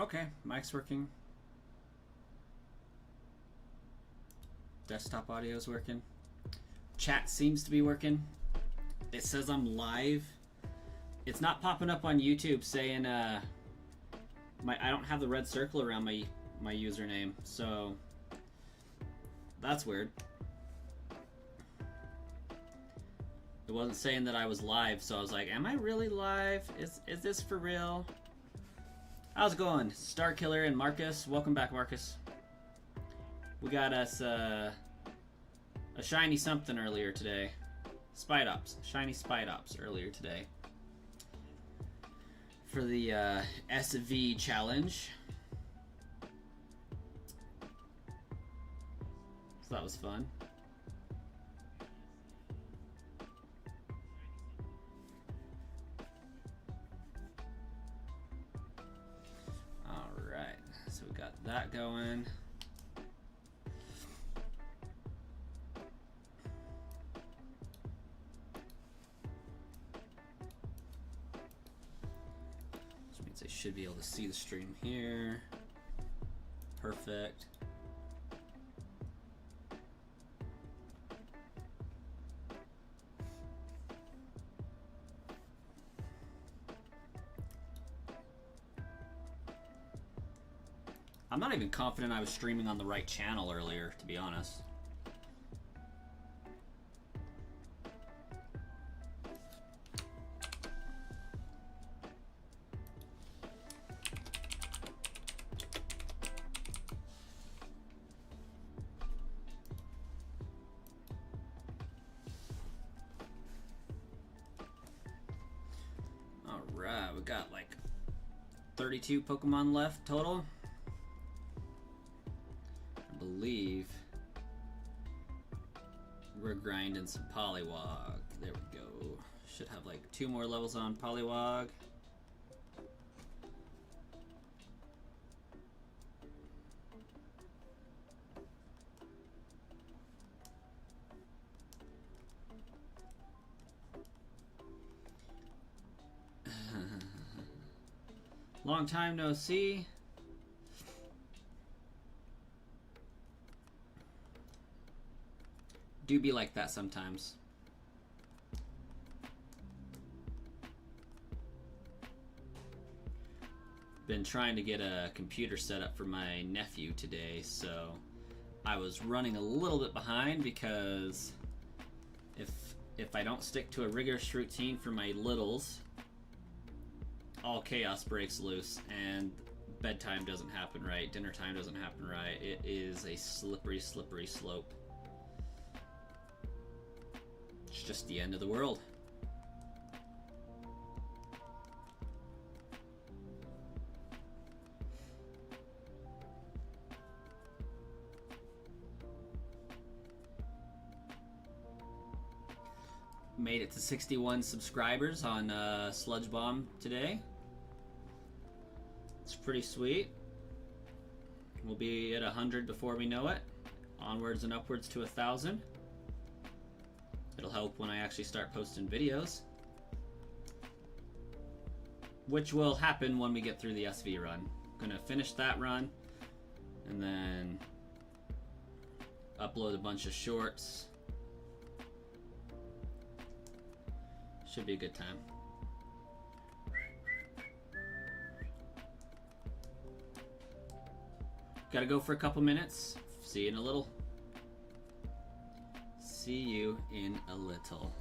Okay, mic's working. Desktop audio is working. Chat seems to be working. It says I'm live. It's not popping up on YouTube saying I don't have the red circle around my username, so that's weird. It wasn't saying that I was live, so I was like, am I really live? Is this for real? How's it going? Starkiller and Marcus. Welcome back, Marcus. We got us a shiny something earlier today. Spite Ops. Shiny Spite Ops earlier today. For the SV challenge. So that was fun. Alright, so we got that going. I should be able to see the stream here. Perfect. I'm not even confident I was streaming on the right channel earlier, to be honest. Alright, we got like 32 Pokemon left total. I believe we're grinding some Poliwag. There we go. Should have like 2 more levels on Poliwag. Long time no see. Do be like that sometimes. Been trying to get a computer set up for my nephew today, so I was running a little bit behind because if I don't stick to a rigorous routine for my littles, all chaos breaks loose and bedtime doesn't happen right, dinner time doesn't happen right. It is a slippery, slippery slope. It's just the end of the world. Made it to 61 subscribers on Sludge Bomb today. It's pretty sweet. We'll be at 100 before we know it. Onwards and upwards to 1,000. It'll help when I actually start posting videos. Which will happen when we get through the SV run. Gonna finish that run and then upload a bunch of shorts. Should be a good time. Gotta go for a couple minutes. See you in a little. See you in a little.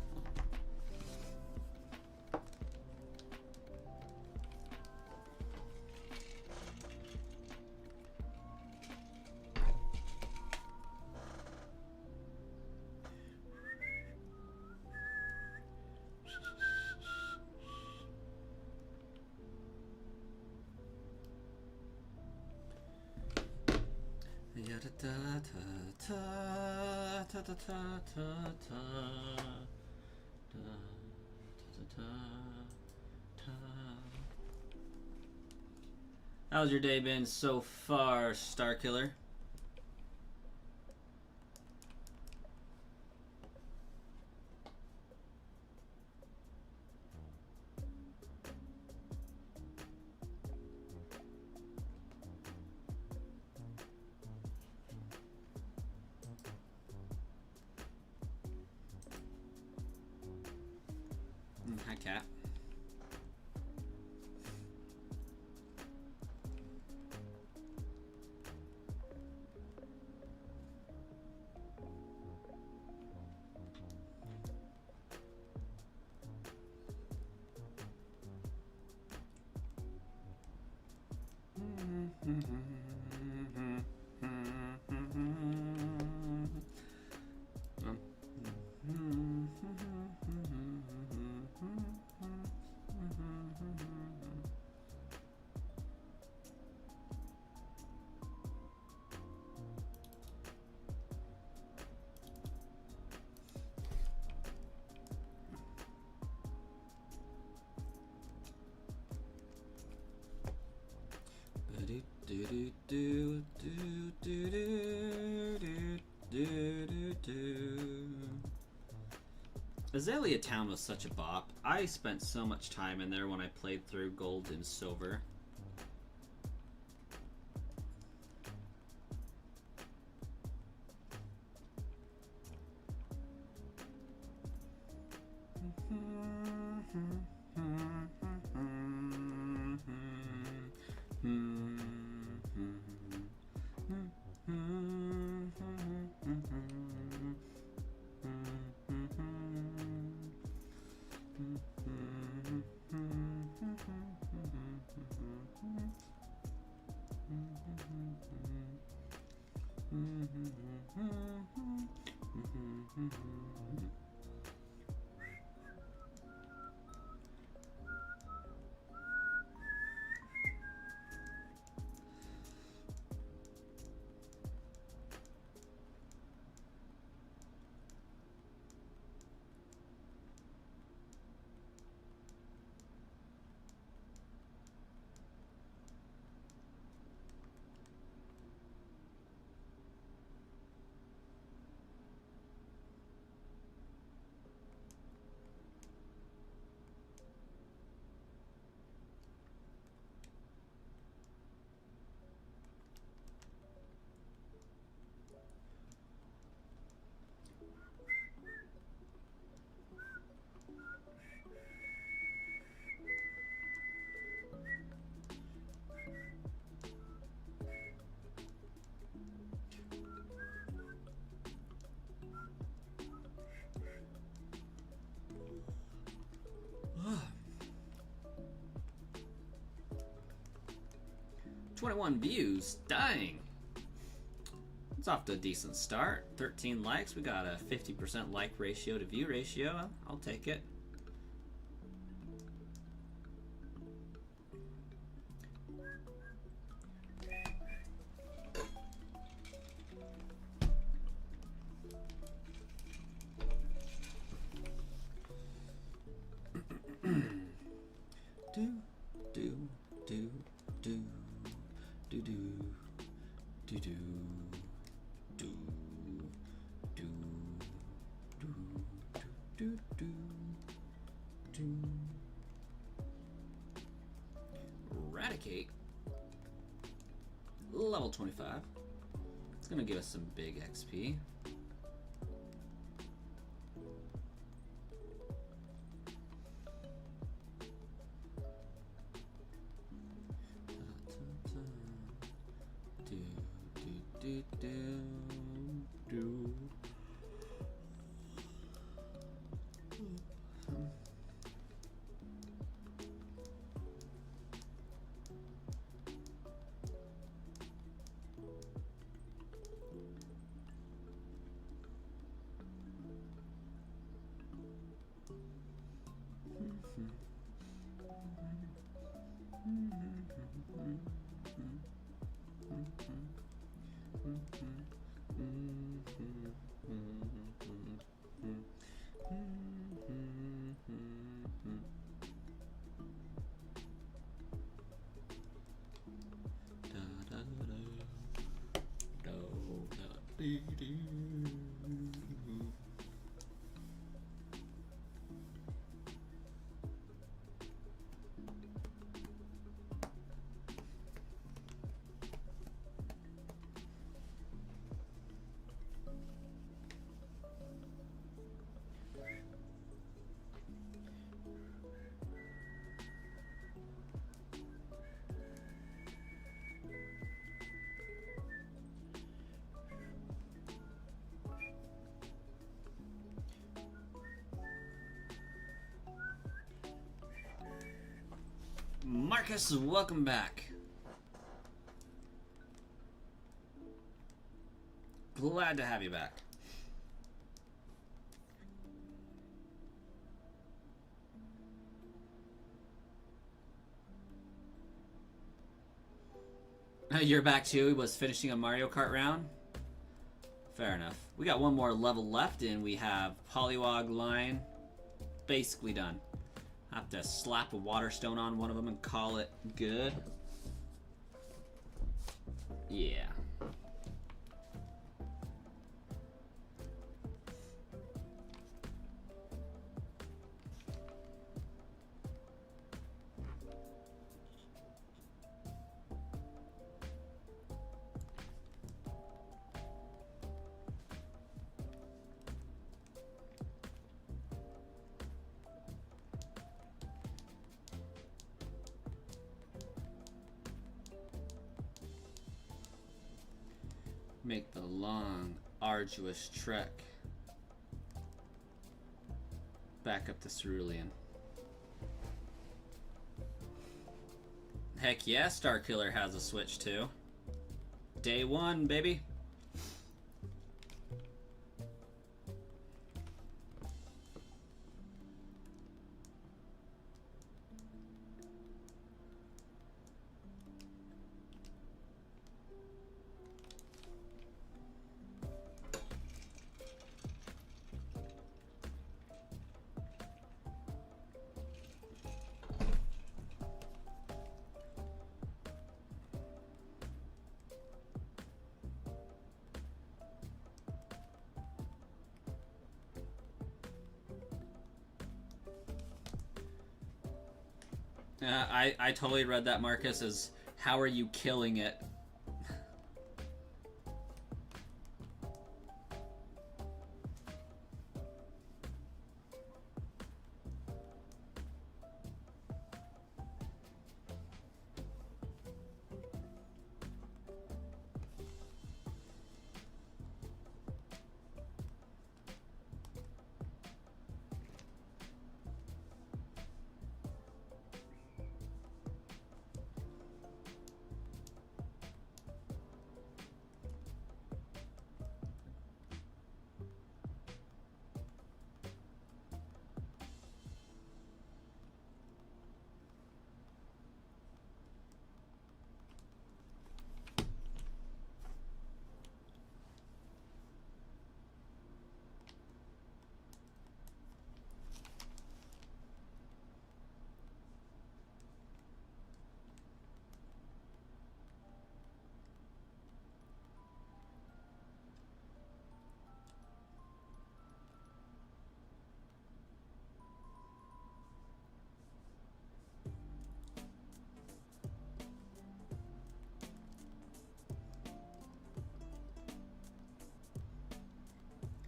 How's your day been so far, Starkiller? Cat. Azalea Town was such a bop. I spent so much time in there when I played through Gold and Silver. "21 views. Dang. It's off to a decent start. 13 likes. We got a 50% like ratio to view ratio. I'll take it. Eradicate. Level 25. It's gonna give us some big XP. Marcus, welcome back. Glad to have you back. You're back too. He was finishing a Mario Kart round. Fair enough. We got one more level left, and we have Polywog line basically done. I have to slap a water stone on one of them and call it good. Yeah. Make the long, arduous trek back up to Cerulean. Heck yeah, Starkiller has a Switch too. Day one, baby. I totally read that, Marcus, as how are you killing it?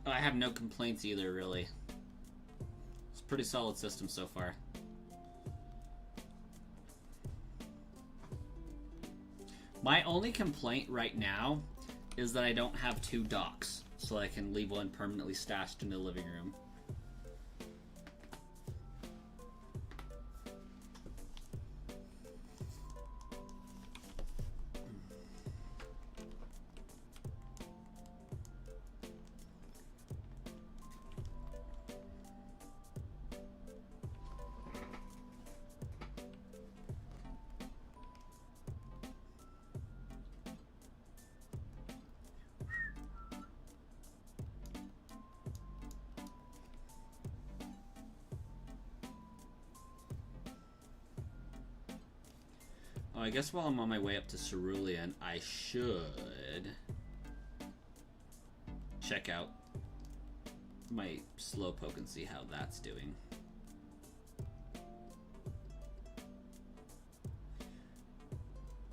I have no complaints either, really. It's a pretty solid system so far. My only complaint right now is that I don't have two docks, so I can leave one permanently stashed in the living room. I guess while I'm on my way up to Cerulean, I should check out my Slowpoke and see how that's doing.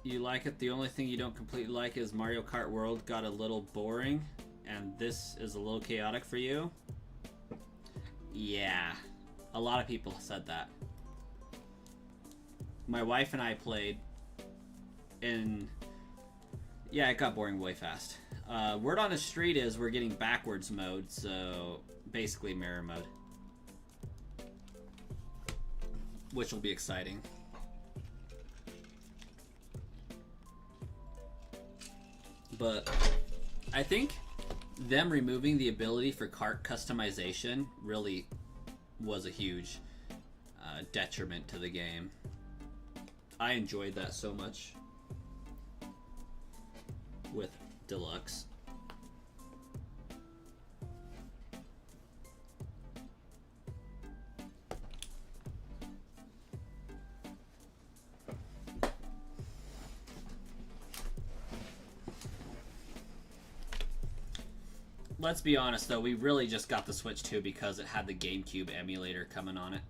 You like it? The only thing you don't completely like is Mario Kart World got a little boring, and this is a little chaotic for you? Yeah, a lot of people said that. My wife and I played, and yeah, it got boring way fast. Word on the street is we're getting backwards mode, so basically mirror mode, which will be exciting. but I think them removing the ability for cart customization really was a huge detriment to the game. I enjoyed that so much with Deluxe. Let's be honest though, we really just got the Switch 2 because it had the GameCube emulator coming on it.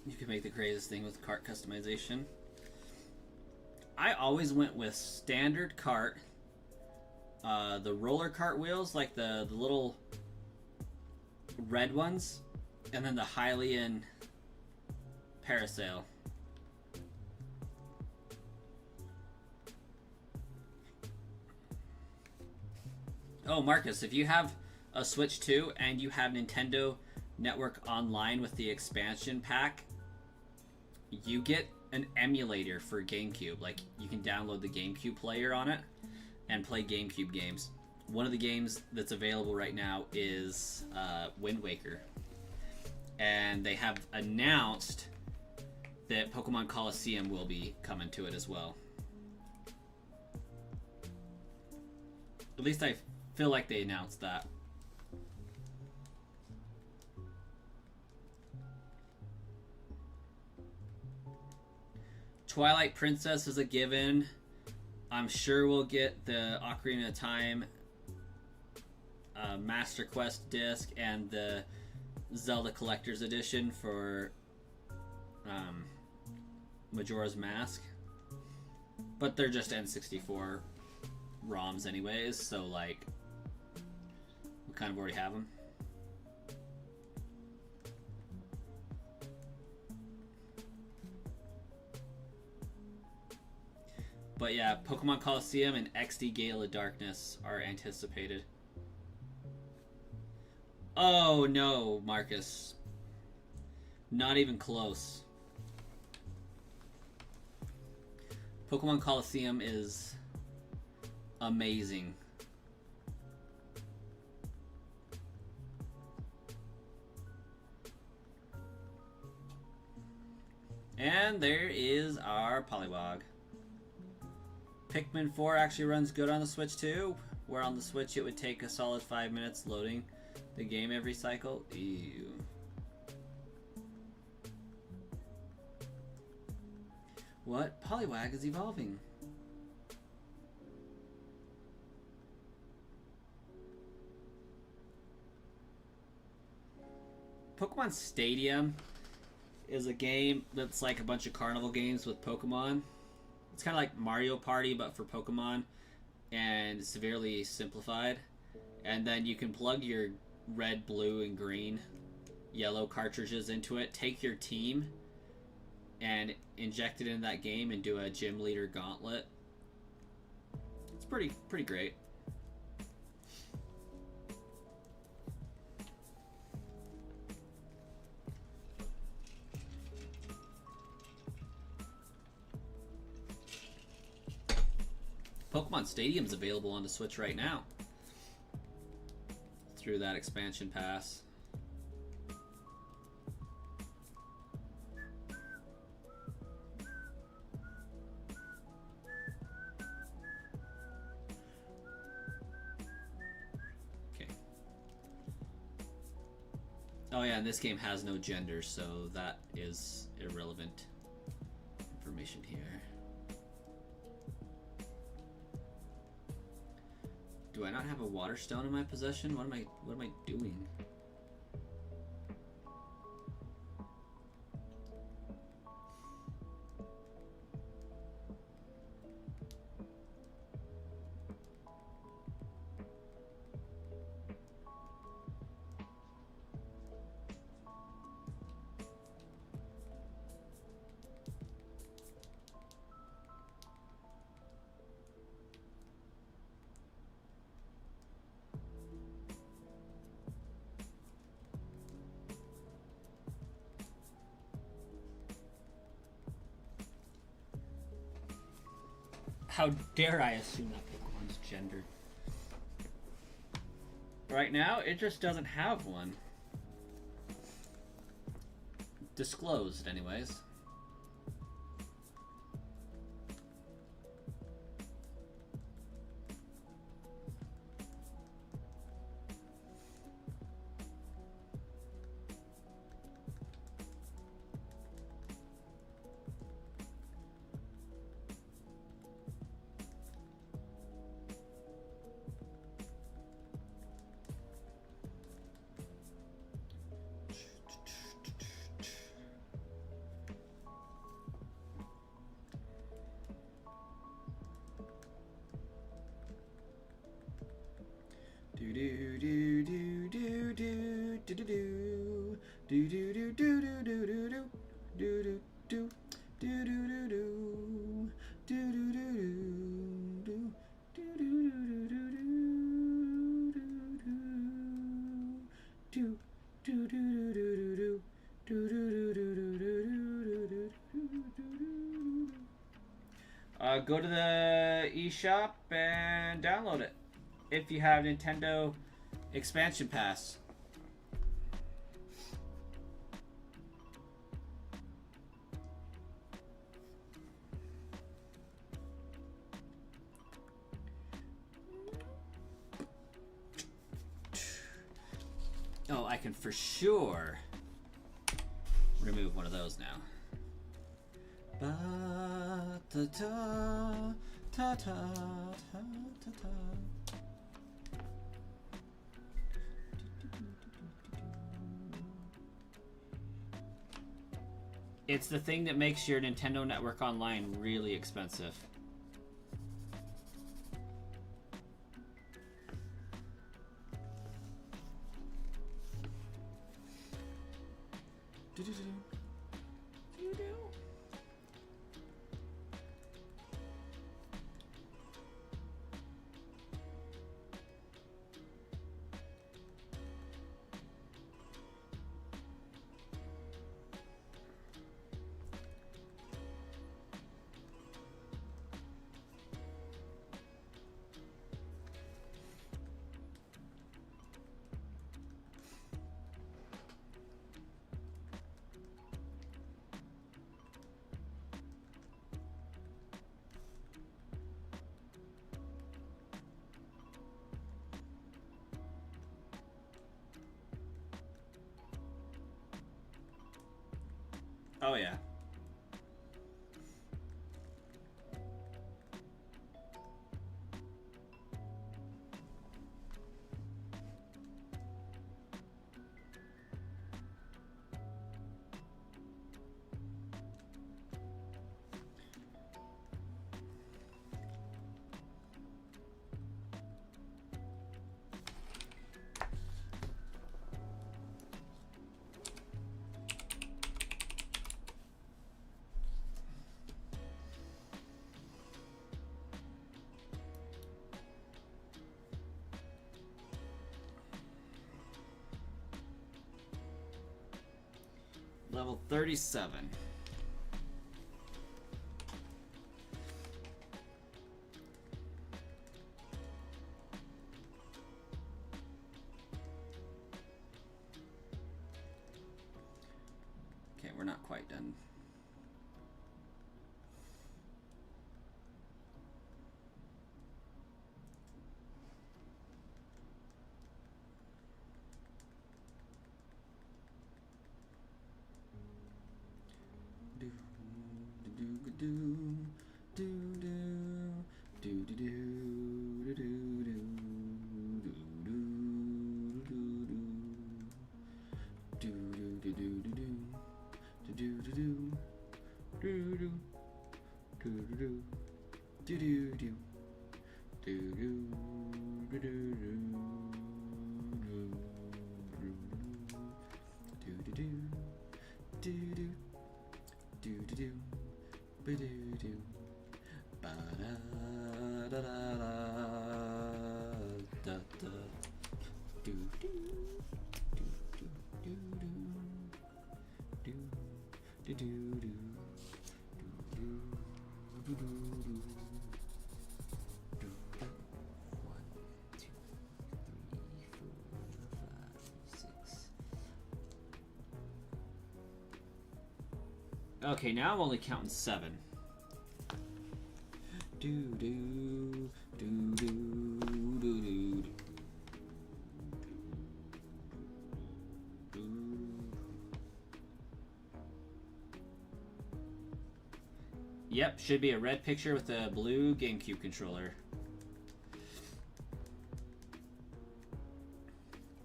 You can make the craziest thing with cart customization. I always went with standard cart, the roller cart wheels, like the little red ones, and then the Hylian parasail. Oh, Marcus, if you have a Switch 2 and you have Nintendo Network Online with the expansion pack, you get an emulator for GameCube. Like, you can download the GameCube player on it and play GameCube games. One of the games that's available right now is Wind Waker. And they have announced that Pokemon Coliseum will be coming to it as well. At least I feel like they announced that. Twilight Princess is a given. I'm sure we'll get the Ocarina of Time Master Quest disc and the Zelda Collector's Edition for Majora's Mask. But they're just N64 ROMs anyways, so like, we kind of already have them. But yeah, Pokemon Coliseum and XD Gale of Darkness are anticipated. Oh no, Marcus. Not even close. Pokemon Coliseum is amazing. And there is our Poliwag. Pikmin 4 actually runs good on the Switch too, where on the Switch it would take a solid 5 minutes loading the game every cycle. Ew. What? Poliwag is evolving. Pokemon Stadium is a game that's like a bunch of carnival games with Pokemon. It's kind of like Mario Party, but for Pokemon, and severely simplified. And then you can plug your red, blue, and green, yellow cartridges into it, take your team, and inject it in that game and do a gym leader gauntlet. It's pretty great. Pokemon Stadium's available on the Switch right now through that expansion pass. Okay. Oh yeah, and this game has no gender, so that is irrelevant information here. Do I not have a water stone in my possession? What am I doing? How dare I assume that Pokemon's gendered? Right now, it just doesn't have one. Disclosed, anyways. Go to the eShop and download it if you have Nintendo Expansion Pass. Oh, I can for sure remove one of those now. It's the thing that makes your Nintendo Network Online really expensive. Oh yeah. Level 37. Okay, we're not quite done. Okay, now I'm only counting 7. Do do do do do do. Yep, should be a red picture with a blue GameCube controller.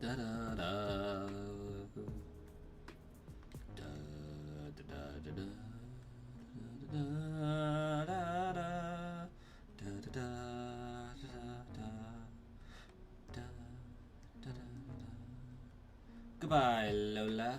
Da da da. Da da da da da da da da da da. Goodbye, Lola.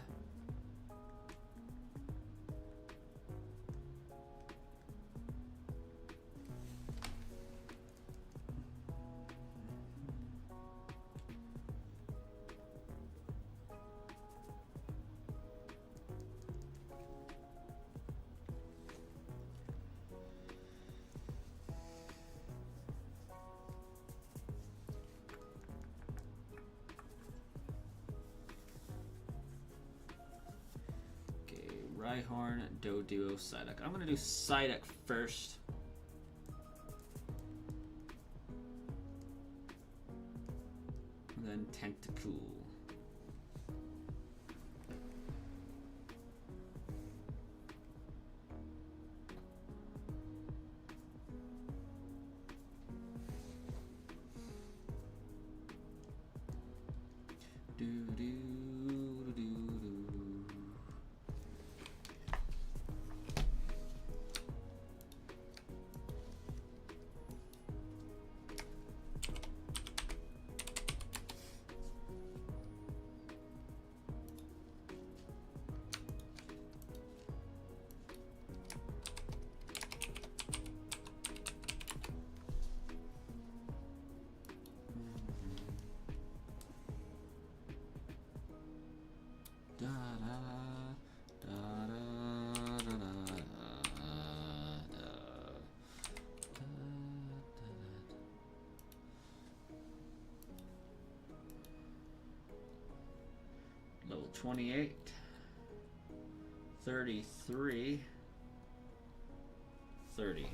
Rhyhorn, Doduo, Psyduck. I'm gonna do Psyduck first. And then Tentacool. Level 28, 33, 30.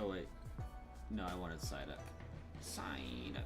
Oh wait, no, I wanted Psyduck. Psyduck.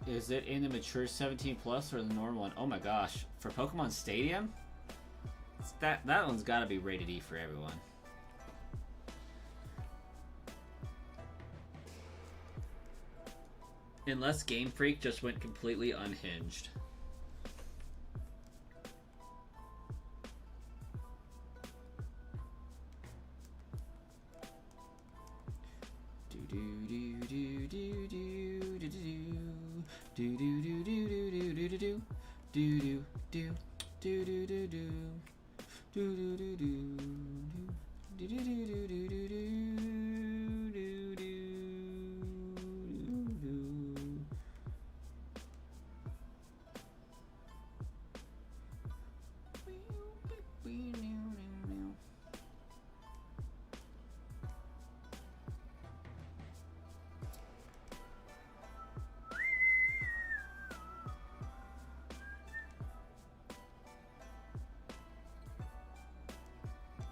Is it in the mature 17 plus or the normal one? Oh my gosh. For Pokemon Stadium? That one's gotta be rated E for everyone. Unless Game Freak just went completely unhinged.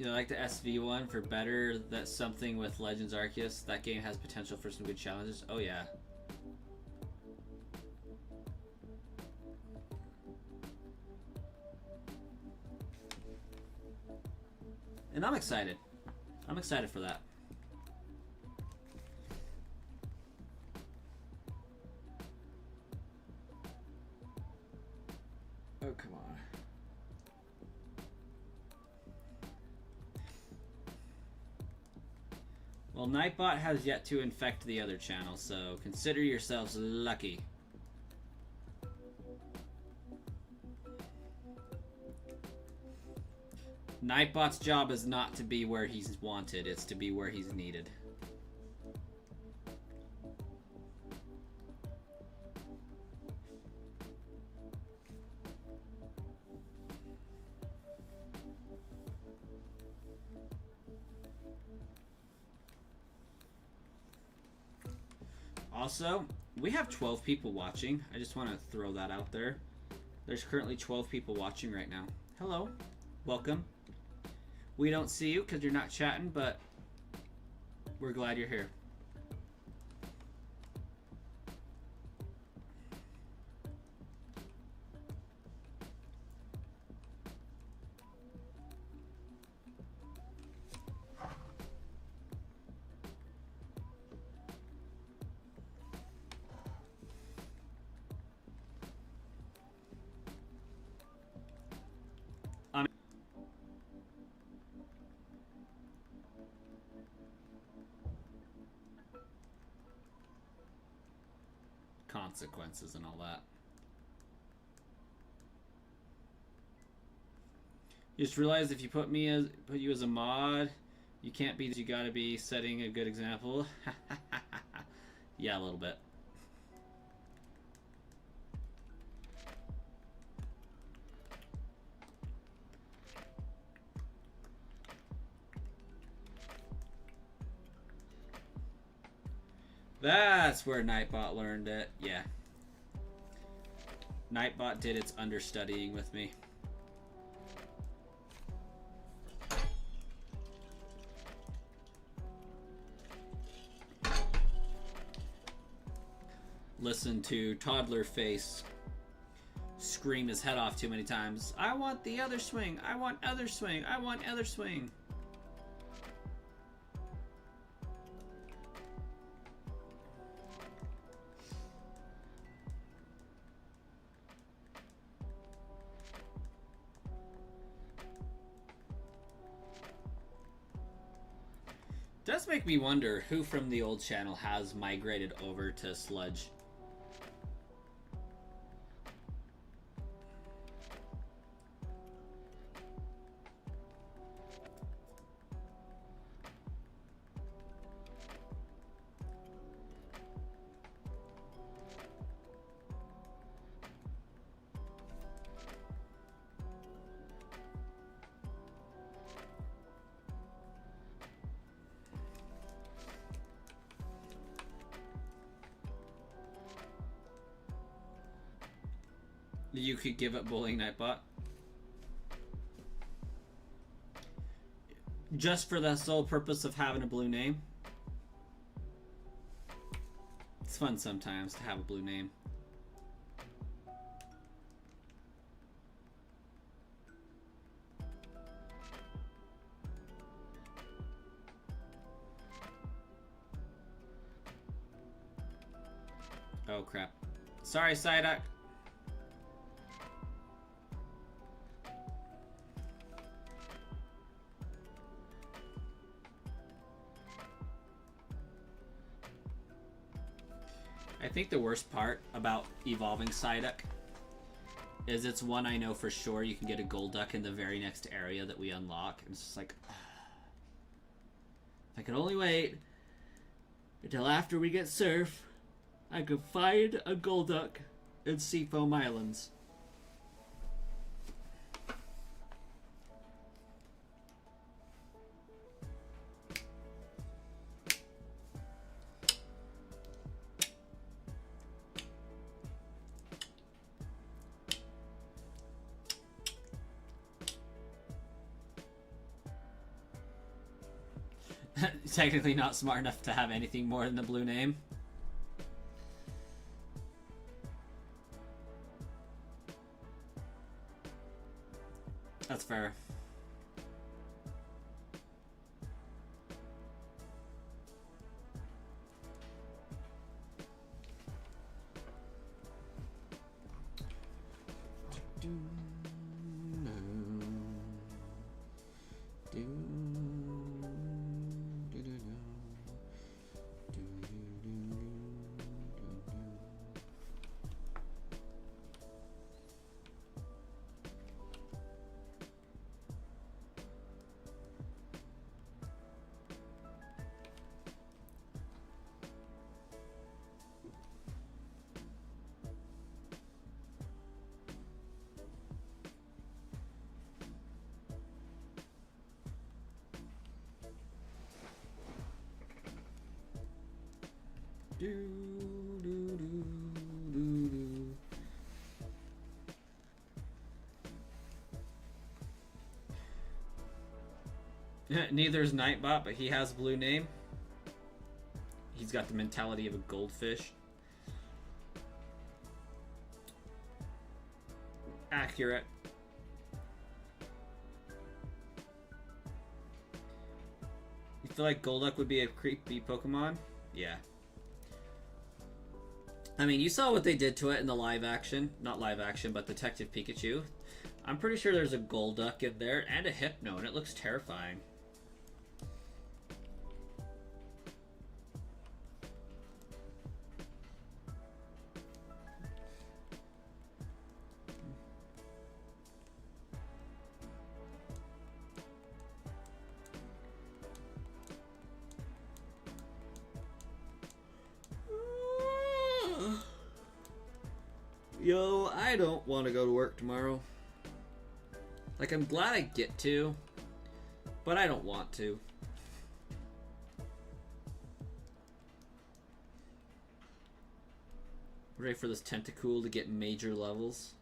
You know, like the SV one for better. That's something with Legends Arceus. That game has potential for some good challenges. Oh yeah. And I'm excited. I'm excited for that. Oh, come on. Well, Nightbot has yet to infect the other channel, so consider yourselves lucky. Nightbot's job is not to be where he's wanted, it's to be where he's needed. Also, we have 12 people watching. I just want to throw that out there. There's currently 12 people watching right now. Hello. Welcome. We don't see you because you're not chatting, but we're glad you're here. Consequences and all that. You just realized if you put you as a mod, you can't be. You gotta be setting a good example. Yeah, a little bit. That's where Nightbot learned it. Yeah. Nightbot did its understudying with me. Listen to Toddler Face scream his head off too many times. I want the other swing. I want other swing. I want other swing. Does make me wonder who from the old channel has migrated over to Sludge. You could give up bullying Nightbot. Just for the sole purpose of having a blue name. It's fun sometimes to have a blue name. Oh crap. Sorry, Psyduck. I think the worst part about evolving Psyduck is it's one I know for sure you can get a Golduck in the very next area that we unlock. And it's just like, if I could only wait until after we get Surf, I could find a Golduck in Seafoam Islands. He's technically not smart enough to have anything more than the blue name. That's fair. Neither is Nightbot, but he has a blue name. He's got the mentality of a goldfish. Accurate. You feel like Golduck would be a creepy Pokemon? Yeah. I mean, you saw what they did to it in the live action. Not live action, but Detective Pikachu. I'm pretty sure there's a Golduck in there and a Hypno, and it looks terrifying. Yo, I don't want to go to work tomorrow. Like, I'm glad I get to, but I don't want to. Ready for this Tentacool to get major levels.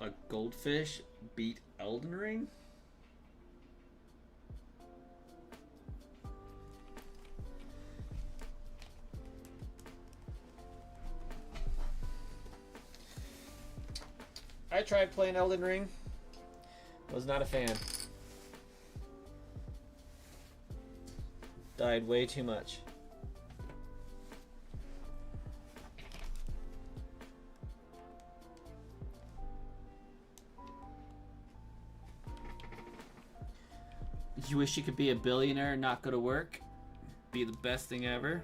A goldfish beat Elden Ring? I tried playing Elden Ring. Was not a fan. Died way too much. You wish you could be a billionaire and not go to work? Be the best thing ever.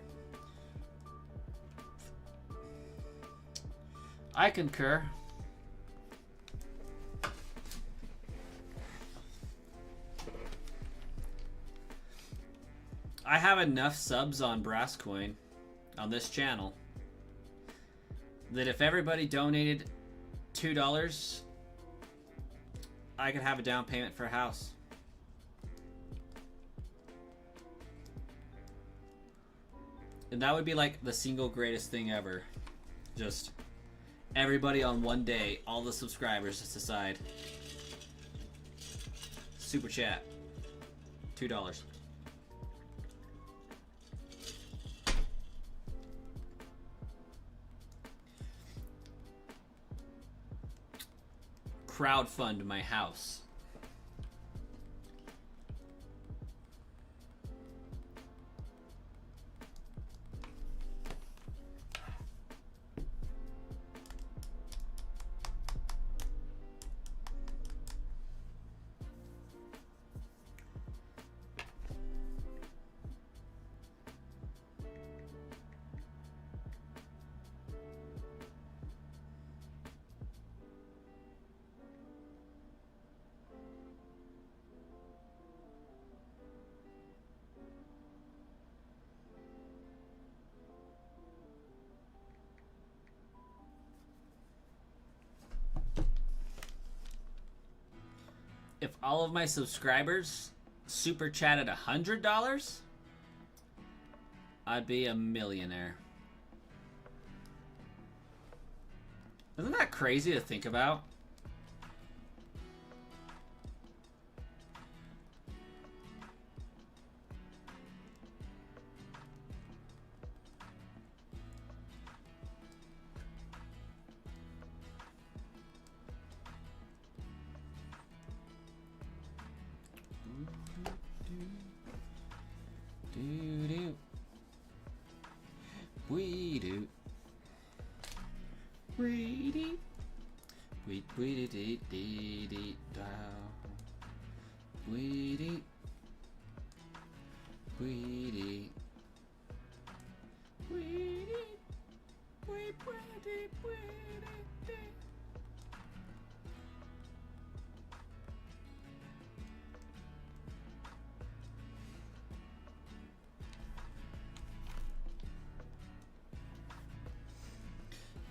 I concur. I have enough subs on Brasscoin on this channel that if everybody donated $2, I could have a down payment for a house. And that would be like the single greatest thing ever. Just everybody on one day, all the subscribers just decide. Super chat. $2. Crowdfund my house. if all of my subscribers super chatted $100, I'd be a millionaire. Isn't that crazy to think about? We do. We do. We do dee dee dee da. We do. We do. We do. We do.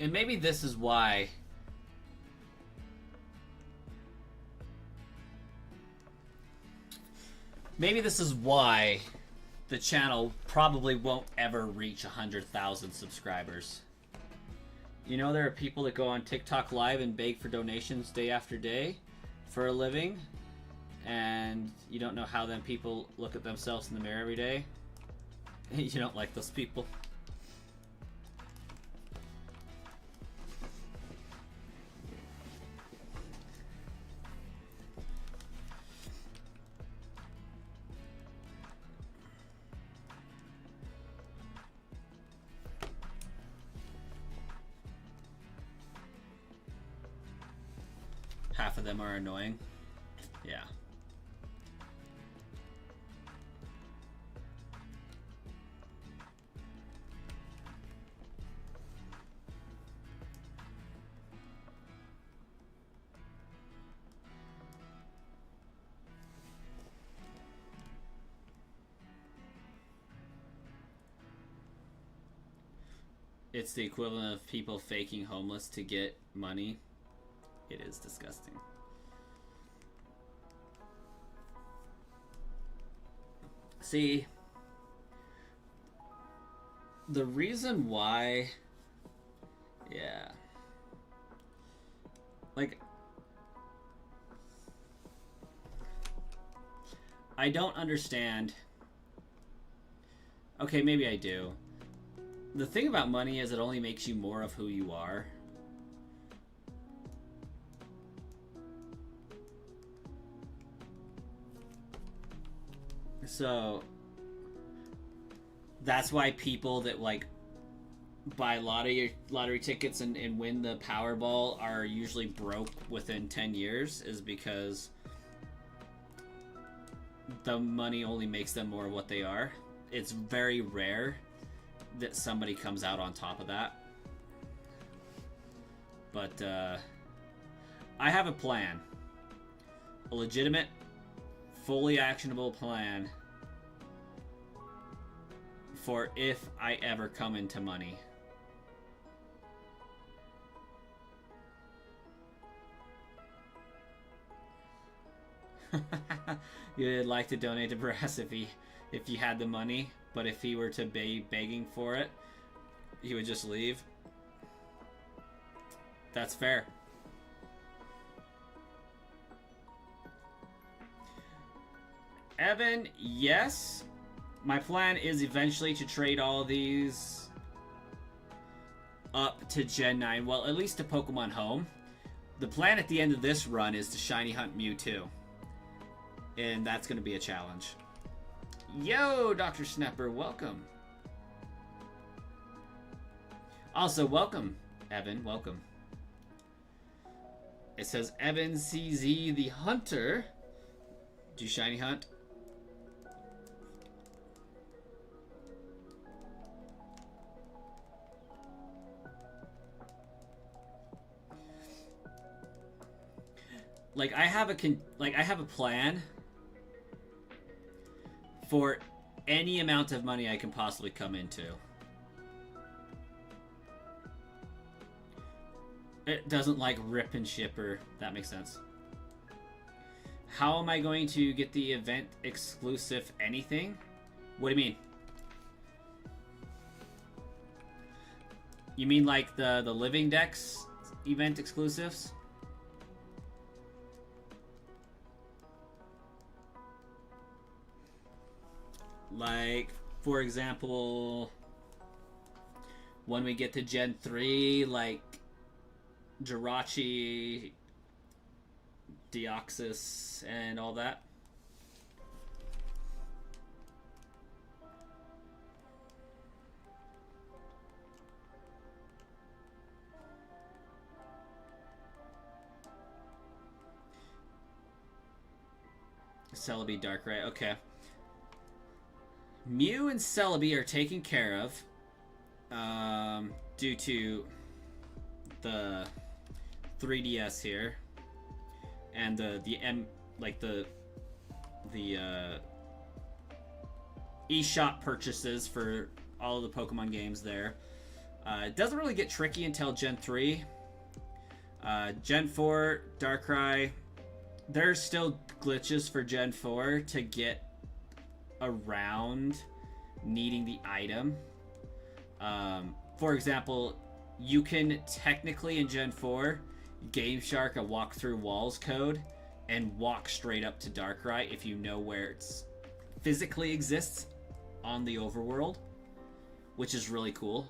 And maybe this is why the channel probably won't ever reach 100,000 subscribers. You know, there are people that go on TikTok Live and beg for donations day after day for a living, and you don't know how them people look at themselves in the mirror every day. You don't like those people. Half of them are annoying. Yeah. It's the equivalent of people faking homeless to get money. It is disgusting. See, the reason why, yeah, like, I don't understand. Okay, maybe I do. The thing about money is it only makes you more of who you are. So that's why people that like buy lottery tickets and win the Powerball are usually broke within 10 years, is because the money only makes them more of what they are. It's very rare that somebody comes out on top of that. But I have a plan. A legitimate, fully actionable plan for if I ever come into money. You'd like to donate to Brass if you had the money, but if he were to be begging for it, he would just leave. That's fair. Evan, yes. My plan is eventually to trade all these up to Gen 9. Well, at least to Pokemon Home. The plan at the end of this run is to shiny hunt Mewtwo. And that's going to be a challenge. Yo, Dr. Snapper, welcome. Also, welcome, Evan, welcome. It says, Evan CZ the Hunter. Do you shiny hunt? Like I have a plan for any amount of money I can possibly come into. It doesn't like rip and shipper. That makes sense. How am I going to get the event exclusive anything? What do you mean? You mean like the Living Dex event exclusives? Like, for example, when we get to Gen 3, like Jirachi, Deoxys, and all that. Celebi, Darkrai, okay. Mew and Celebi are taken care of due to the 3DS here and the eShop purchases for all of the Pokemon games there. It doesn't really get tricky until Gen 3. Gen 4, Darkrai, there's still glitches for Gen 4 to get around needing the item. For example, you can technically in Gen 4 Game Shark a walk through walls code and walk straight up to Darkrai if you know where it physically exists on the overworld, which is really cool.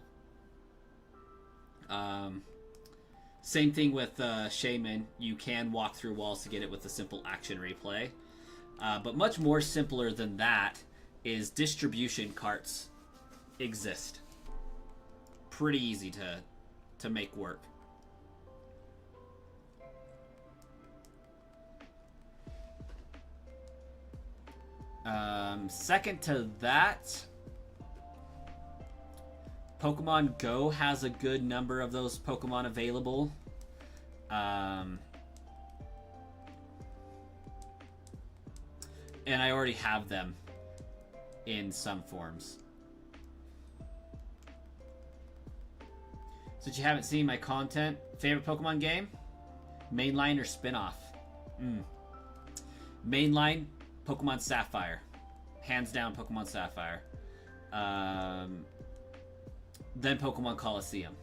Same thing with Shaman. You can walk through walls to get it with a simple action replay. But much more simpler than that is distribution carts exist. Pretty easy to make work. Second to that, Pokemon Go has a good number of those Pokemon available. And I already have them in some forms. Since you haven't seen my content, favorite Pokemon game? Mainline or spin-off? Mainline, Pokemon Sapphire. Hands down, Pokemon Sapphire. Then Pokemon Coliseum.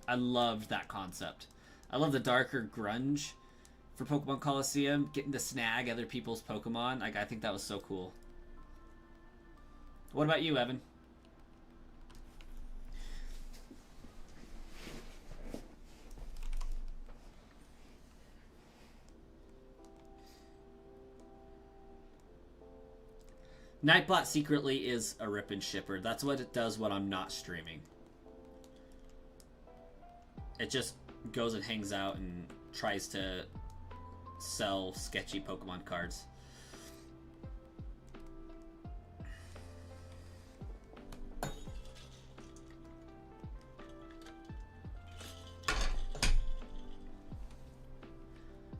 I loved that concept. I love the darker grunge for Pokemon Coliseum, getting to snag other people's Pokemon. I think that was so cool. What about you, Evan? Nightbot secretly is a rip-and shipper. That's what it does when I'm not streaming. It just goes and hangs out and tries to sell sketchy Pokemon cards.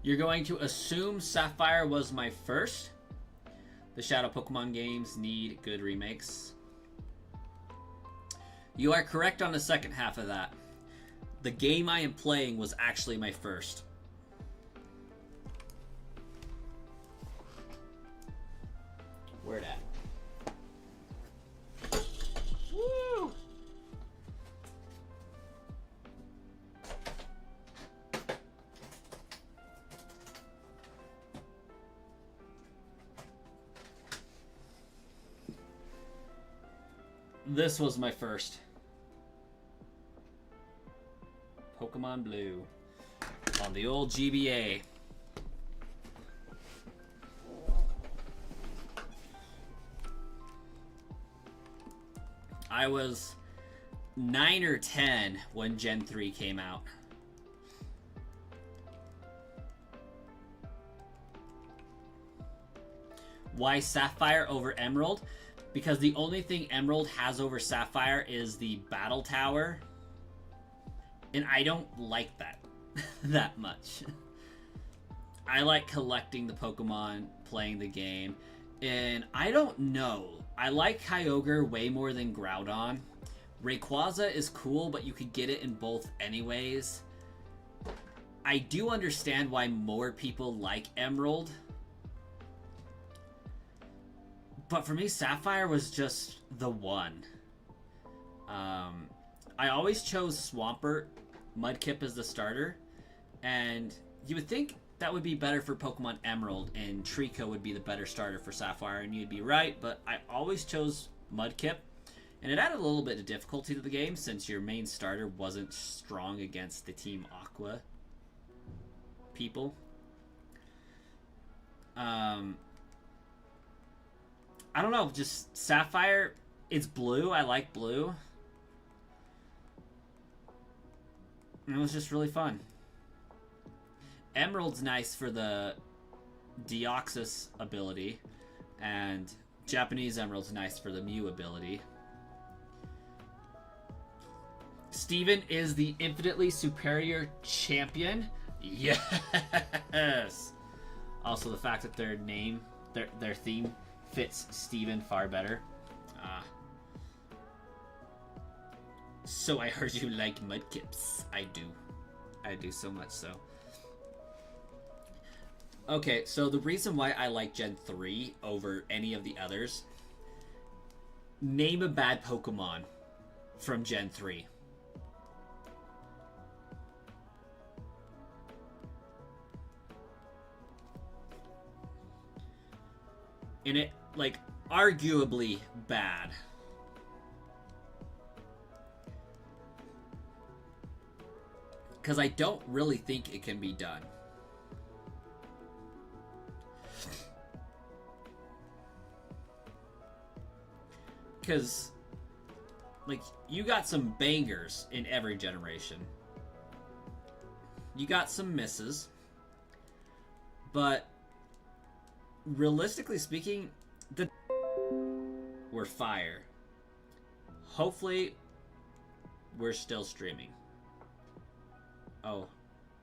You're going to assume Sapphire was my first? The Shadow Pokemon games need good remakes. You are correct on the second half of that. The game I am playing was actually my first. Where at? Woo! This was my first. Pokemon Blue. On the old GBA. I was 9 or 10 when Gen 3 came out. Why Sapphire over Emerald? Because the only thing Emerald has over Sapphire is the Battle Tower. And I don't like that that much. I like collecting the Pokemon, playing the game. And I don't know. I like Kyogre way more than Groudon. Rayquaza is cool, but you could get it in both anyways. I do understand why more people like Emerald. But for me, Sapphire was just the one. I always chose Swampert, Mudkip as the starter. And you would think that would be better for Pokemon Emerald, and Trico would be the better starter for Sapphire, and you'd be right, but I always chose Mudkip. And it added a little bit of difficulty to the game, since your main starter wasn't strong against the Team Aqua people. I don't know, just Sapphire, it's blue, I like blue. And it was just really fun. Emerald's nice for the Deoxys ability, and Japanese Emerald's nice for the Mew ability. Steven is the infinitely superior champion. Yes! Also, the fact that their name, their theme fits Steven far better. So I heard you like Mudkips. I do. I do, so much so. Okay, so the reason why I like Gen 3 over any of the others... Name a bad Pokemon from Gen 3. And it, like, arguably bad. Because I don't really think it can be done. Because, like, you got some bangers in every generation. You got some misses. But, realistically speaking, the were fire. Hopefully, we're still streaming. Oh,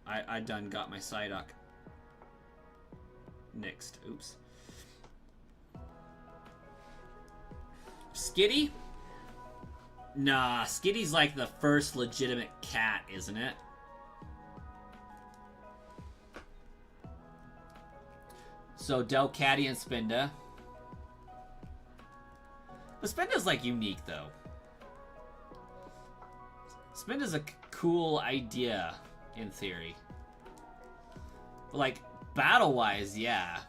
I done got my Psyduck nixed. Oops. Skitty? Nah, Skitty's like the first legitimate cat, isn't it? So, Delcatty and Spinda. The Spinda's like unique, though. Spinda's a cool idea, in theory. But, like, battle-wise, yeah.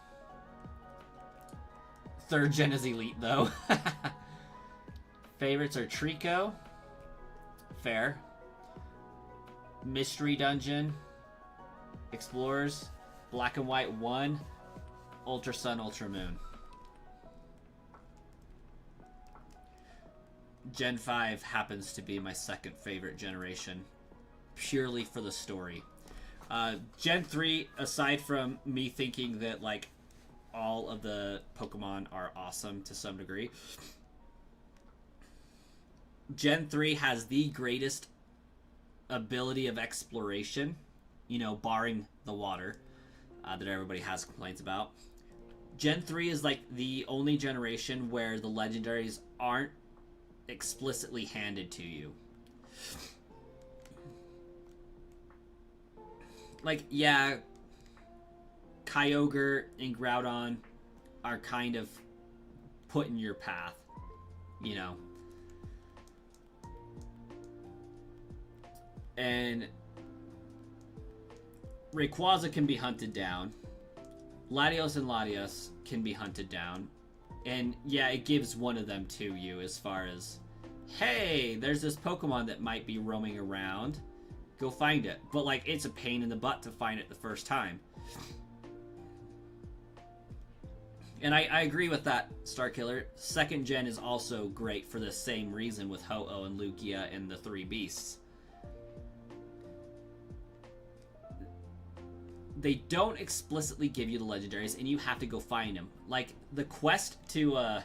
Third gen is elite, though. Favorites are Trico. Fair. Mystery Dungeon. Explorers. Black and White 1. Ultra Sun, Ultra Moon. Gen 5 happens to be my second favorite generation. Purely for the story. Gen 3, aside from me thinking that, like, all of the Pokemon are awesome to some degree, Gen 3 has the greatest ability of exploration, you know, barring the water that everybody has complaints about. Gen 3 is like the only generation where the legendaries aren't explicitly handed to you. Like, yeah, Kyogre and Groudon are kind of put in your path, you know. And Rayquaza can be hunted down. Latios and Latias can be hunted down. And yeah, it gives one of them to you as far as, hey, there's this Pokemon that might be roaming around. Go find it. But, like, it's a pain in the butt to find it the first time. And I agree with that, Starkiller. Second gen is also great for the same reason with Ho-Oh and Lugia and the 3 Beasts. They don't explicitly give you the legendaries, and you have to go find them. Like, the quest to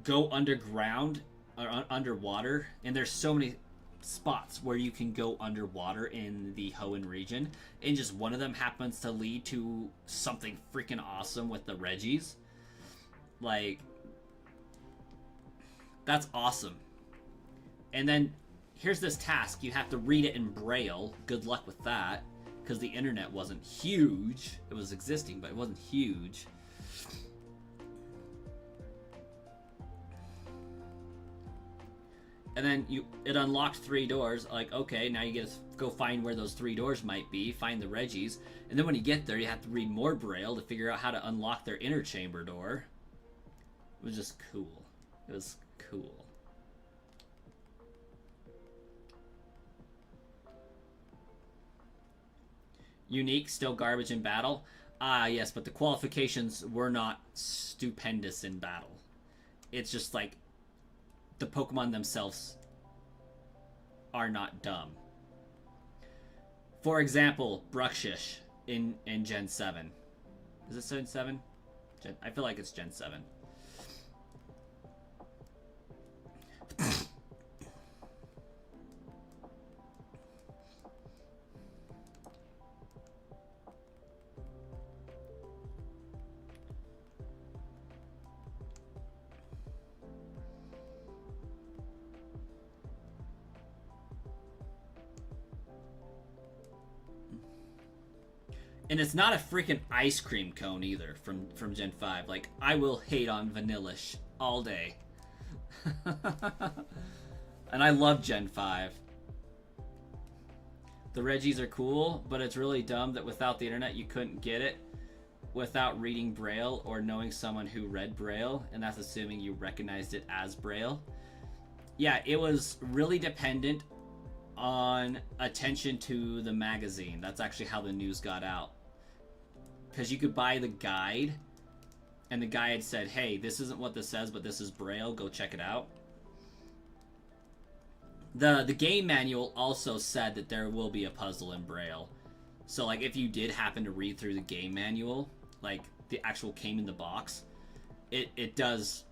go underground, or underwater, and there's so many spots where you can go underwater in the Hoenn region, and just one of them happens to lead to something freaking awesome with the Reggies. Like, that's awesome. And then, here's this task. You have to read it in Braille. Good luck with that. because the internet wasn't huge. It was existing, but it wasn't huge. And then it unlocked 3 doors. Like, okay, now you get to go find where those 3 doors might be, find the Reggies, and then when you get there, you have to read more Braille to figure out how to unlock their inner chamber door. It was just cool. It was cool. Unique, still garbage in battle. Ah, yes, but the qualifications were not stupendous in battle. It's just like the Pokemon themselves are not dumb. For example, Bruxish in Gen 7. Is it Gen 7? I feel like it's Gen 7. And it's not a freaking ice cream cone either from Gen 5. Like, I will hate on Vanillish all day. And I love Gen 5. The Reggies are cool, but it's really dumb that without the internet you couldn't get it without reading Braille or knowing someone who read Braille, and that's assuming you recognized it as Braille. Yeah, it was really dependent on attention to the magazine. That's actually how the news got out. Because you could buy the guide, and the guide said, hey, this isn't what this says, but this is Braille, go check it out. The game manual also said that there will be a puzzle in Braille. So, like, if you did happen to read through the game manual, like, the actual came in the box, it does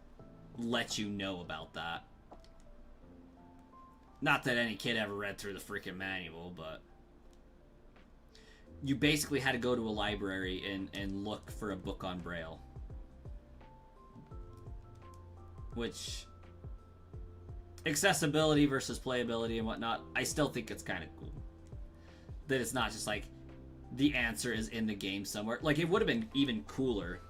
let you know about that. Not that any kid ever read through the freaking manual, but you basically had to go to a library and look for a book on Braille. Which, accessibility versus playability and whatnot, I still think it's kind of cool. That it's not just like the answer is in the game somewhere. Like, it would have been even cooler.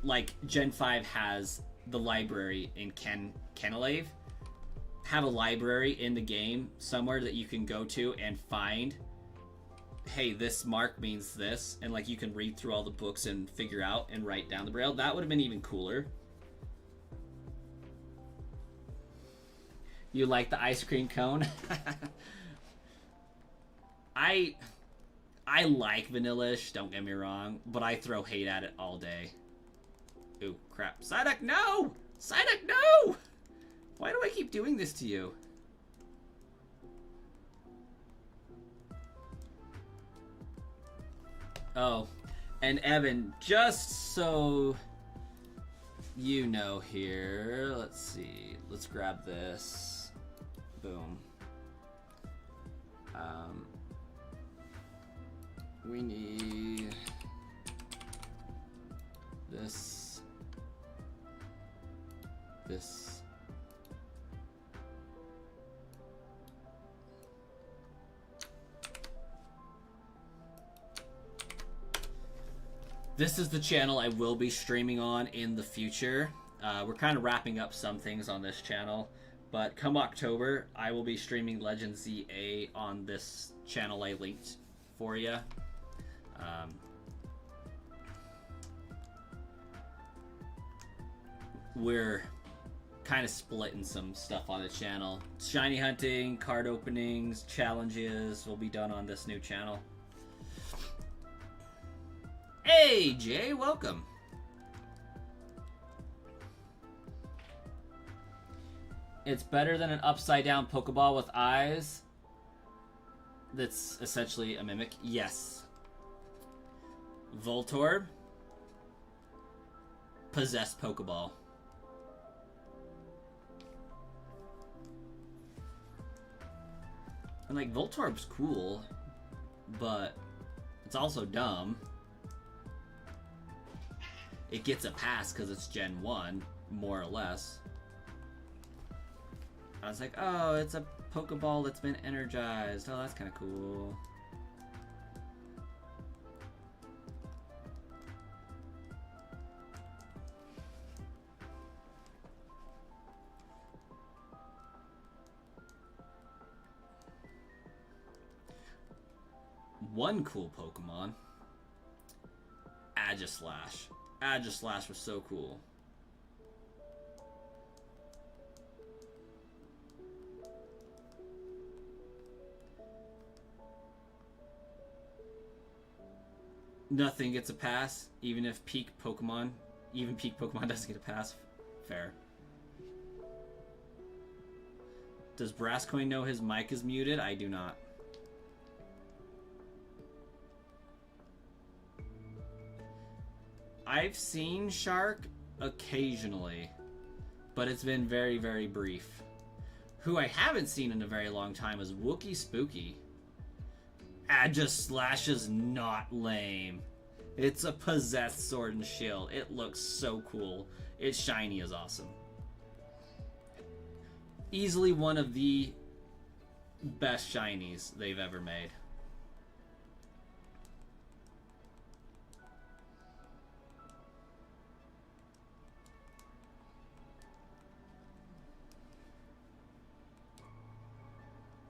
Like, Gen 5 has the library in Candies. Have a library in the game somewhere that you can go to and find, hey, this mark means this, and like you can read through all the books and figure out and write down the Braille. That would have been even cooler. You like the ice cream cone? I like Vanillish, don't get me wrong, but I throw hate at it all day. Ooh, crap. Psyduck, no! Psyduck, no! Why do I keep doing this to you? Oh, and Evan, just so you know here, let's see. Let's grab this. Boom. We need this. This. This is the channel I will be streaming on in the future. We're kind of wrapping up some things on this channel, but come October, I will be streaming Legend ZA on this channel I linked for you. We're kind of splitting some stuff on the channel. Shiny hunting, card openings, challenges will be done on this new channel. Hey, Jay, welcome. It's better than an upside-down Pokeball with eyes. That's essentially a mimic. Yes. Voltorb. Possessed Pokeball. And, like, Voltorb's cool, but it's also dumb. It gets a pass because it's Gen 1, more or less. I was like, oh, it's a Pokeball that's been energized. Oh, that's kind of cool. one cool Pokemon. Aegislash. Aegislash was so cool. Nothing gets a pass, even if peak Pokemon doesn't get a pass. Fair. Does Brascoin know his mic is muted? I do not. I've seen Shark occasionally, but it's been very, very brief. Who I haven't seen in a very long time is Wookie Spooky. Aegislash is not lame. It's a possessed Sword and Shield. It looks so cool. Its shiny is awesome. Easily one of the best shinies they've ever made.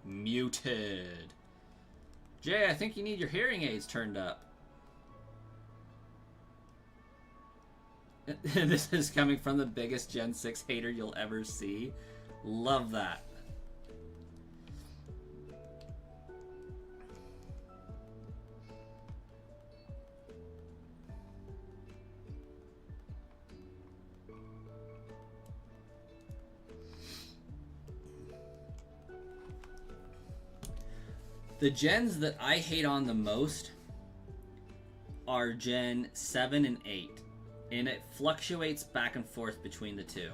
Muted. Jay, I think you need your hearing aids turned up. This is coming from the biggest Gen 6 hater you'll ever see. Love that. The gens that I hate on the most are Gen 7 and 8. And it fluctuates back and forth between the two.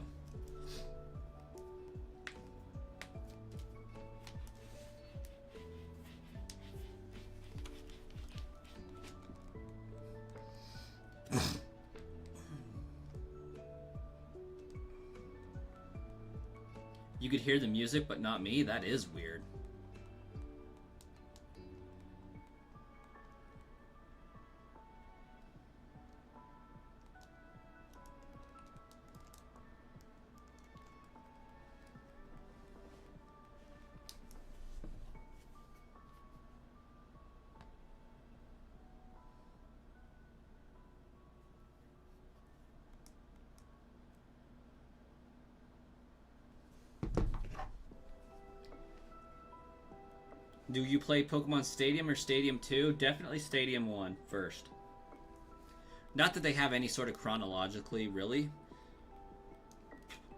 You could hear the music, but not me? That is weird. Do you play Pokemon Stadium or Stadium 2? Definitely Stadium 1 first. Not that they have any sort of chronologically, really.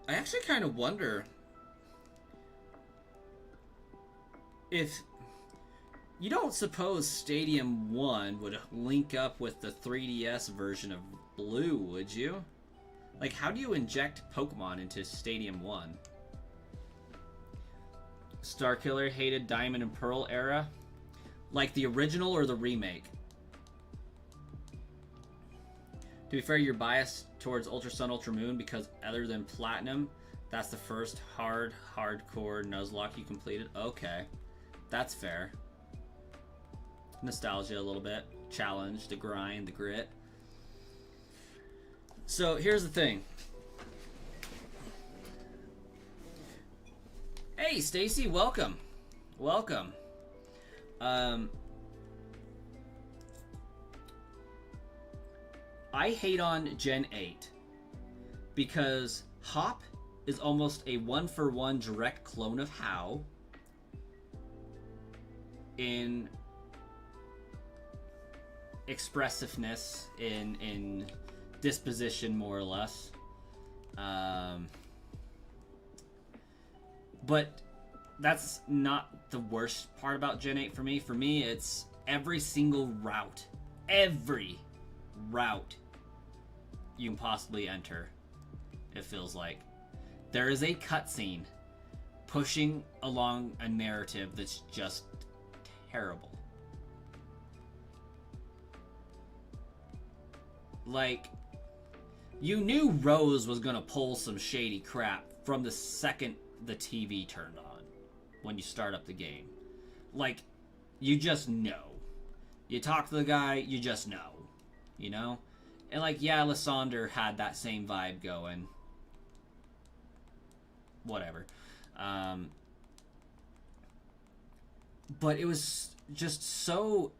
I actually kind of wonder if... You don't suppose Stadium 1 would link up with the 3DS version of Blue, would you? Like, how do you inject Pokemon into Stadium 1? Starkiller hated Diamond and Pearl era? Like the original or the remake? To be fair, you're biased towards Ultra Sun, Ultra Moon because other than Platinum, that's the first hardcore Nuzlocke you completed. Okay, that's fair. Nostalgia a little bit. Challenge, the grind, the grit. So here's the thing. Hey, Stacy, welcome. Welcome. I hate on Gen 8 because Hop is almost a one-for-one direct clone of How in expressiveness, in disposition, more or less. But that's not the worst part about Gen 8 for me. For me, it's every single route. Every route you can possibly enter, it feels like. There is a cutscene pushing along a narrative that's just terrible. Like, you knew Rose was gonna pull some shady crap from the second the TV turned on when you start up the game. Like, you just know. You talk to the guy, you just know. You know? And like, yeah, Lysander had that same vibe going. Whatever. But it was just so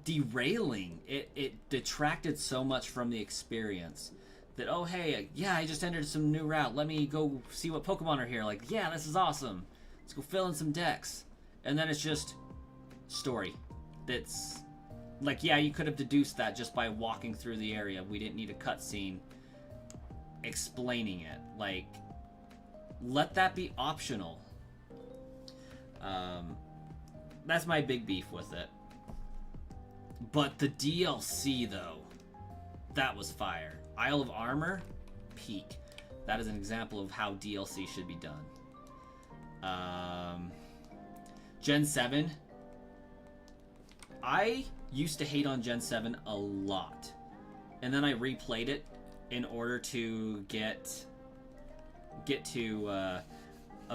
derailing. It detracted so much from the experience that, oh hey, yeah, I just entered some new route, let me go see what Pokemon are here. Like, yeah, this is awesome, let's go fill in some decks. And then it's just story. That's like, yeah, you could have deduced that just by walking through the area. We didn't need a cutscene explaining it. Like, let that be optional. That's my big beef with it. But the DLC, though, that was fire. Isle of Armor, peak. That is an example of how DLC should be done. Gen 7. I used to hate on Gen 7 a lot. And then I replayed it in order to get to a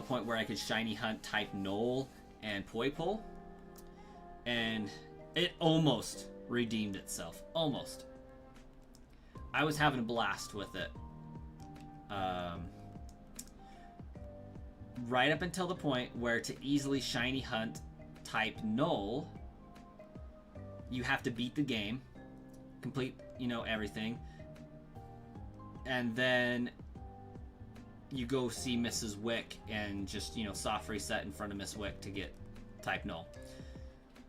point where I could shiny hunt type Knoll and Poipole. And it almost redeemed itself. Almost. I was having a blast with it. Right up until the point where to easily shiny hunt type Knoll, you have to beat the game, complete, everything, and then you go see Mrs. Wick and just, soft reset in front of Miss Wick to get type Knoll.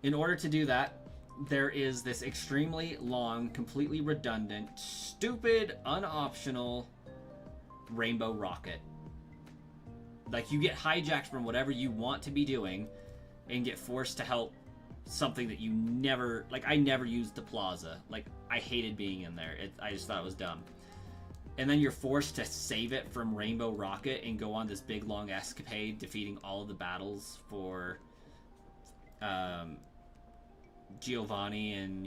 In order to do that, there is this extremely long, completely redundant, stupid, unoptional Rainbow Rocket. Like, you get hijacked from whatever you want to be doing and get forced to help something that you never... Like, I never used the plaza. Like, I hated being in there. I just thought it was dumb. And then you're forced to save it from Rainbow Rocket and go on this big, long escapade, defeating all of the battles for Giovanni and,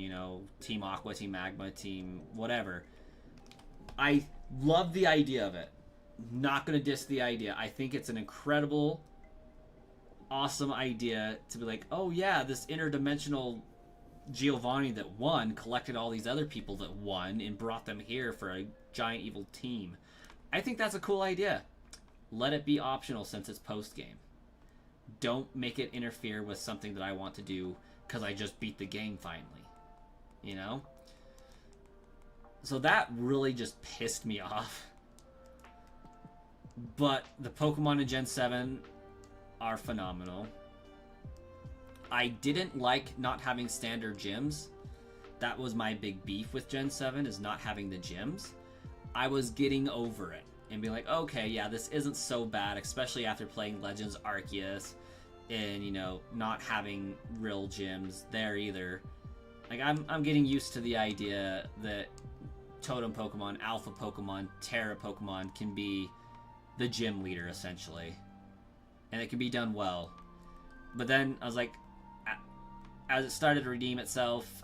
Team Aqua, Team Magma, Team whatever. I love the idea of it. Not going to diss the idea. I think it's an incredible, awesome idea to be like, oh yeah, this interdimensional Giovanni that won collected all these other people that won and brought them here for a giant evil team. I think that's a cool idea. Let it be optional since it's post-game. Don't make it interfere with something that I want to do because I just beat the game finally. So that really just pissed me off. But the Pokemon in Gen 7 are phenomenal. I didn't like not having standard gyms. That was my big beef with Gen 7, is not having the gyms. I was getting over it and being like, okay, yeah, this isn't so bad, especially after playing Legends Arceus and, not having real gyms there either. Like, I'm getting used to the idea that Totem Pokemon, Alpha Pokemon, Terra Pokemon can be the gym leader, essentially. And it can be done well. But then, I was like, as it started to redeem itself,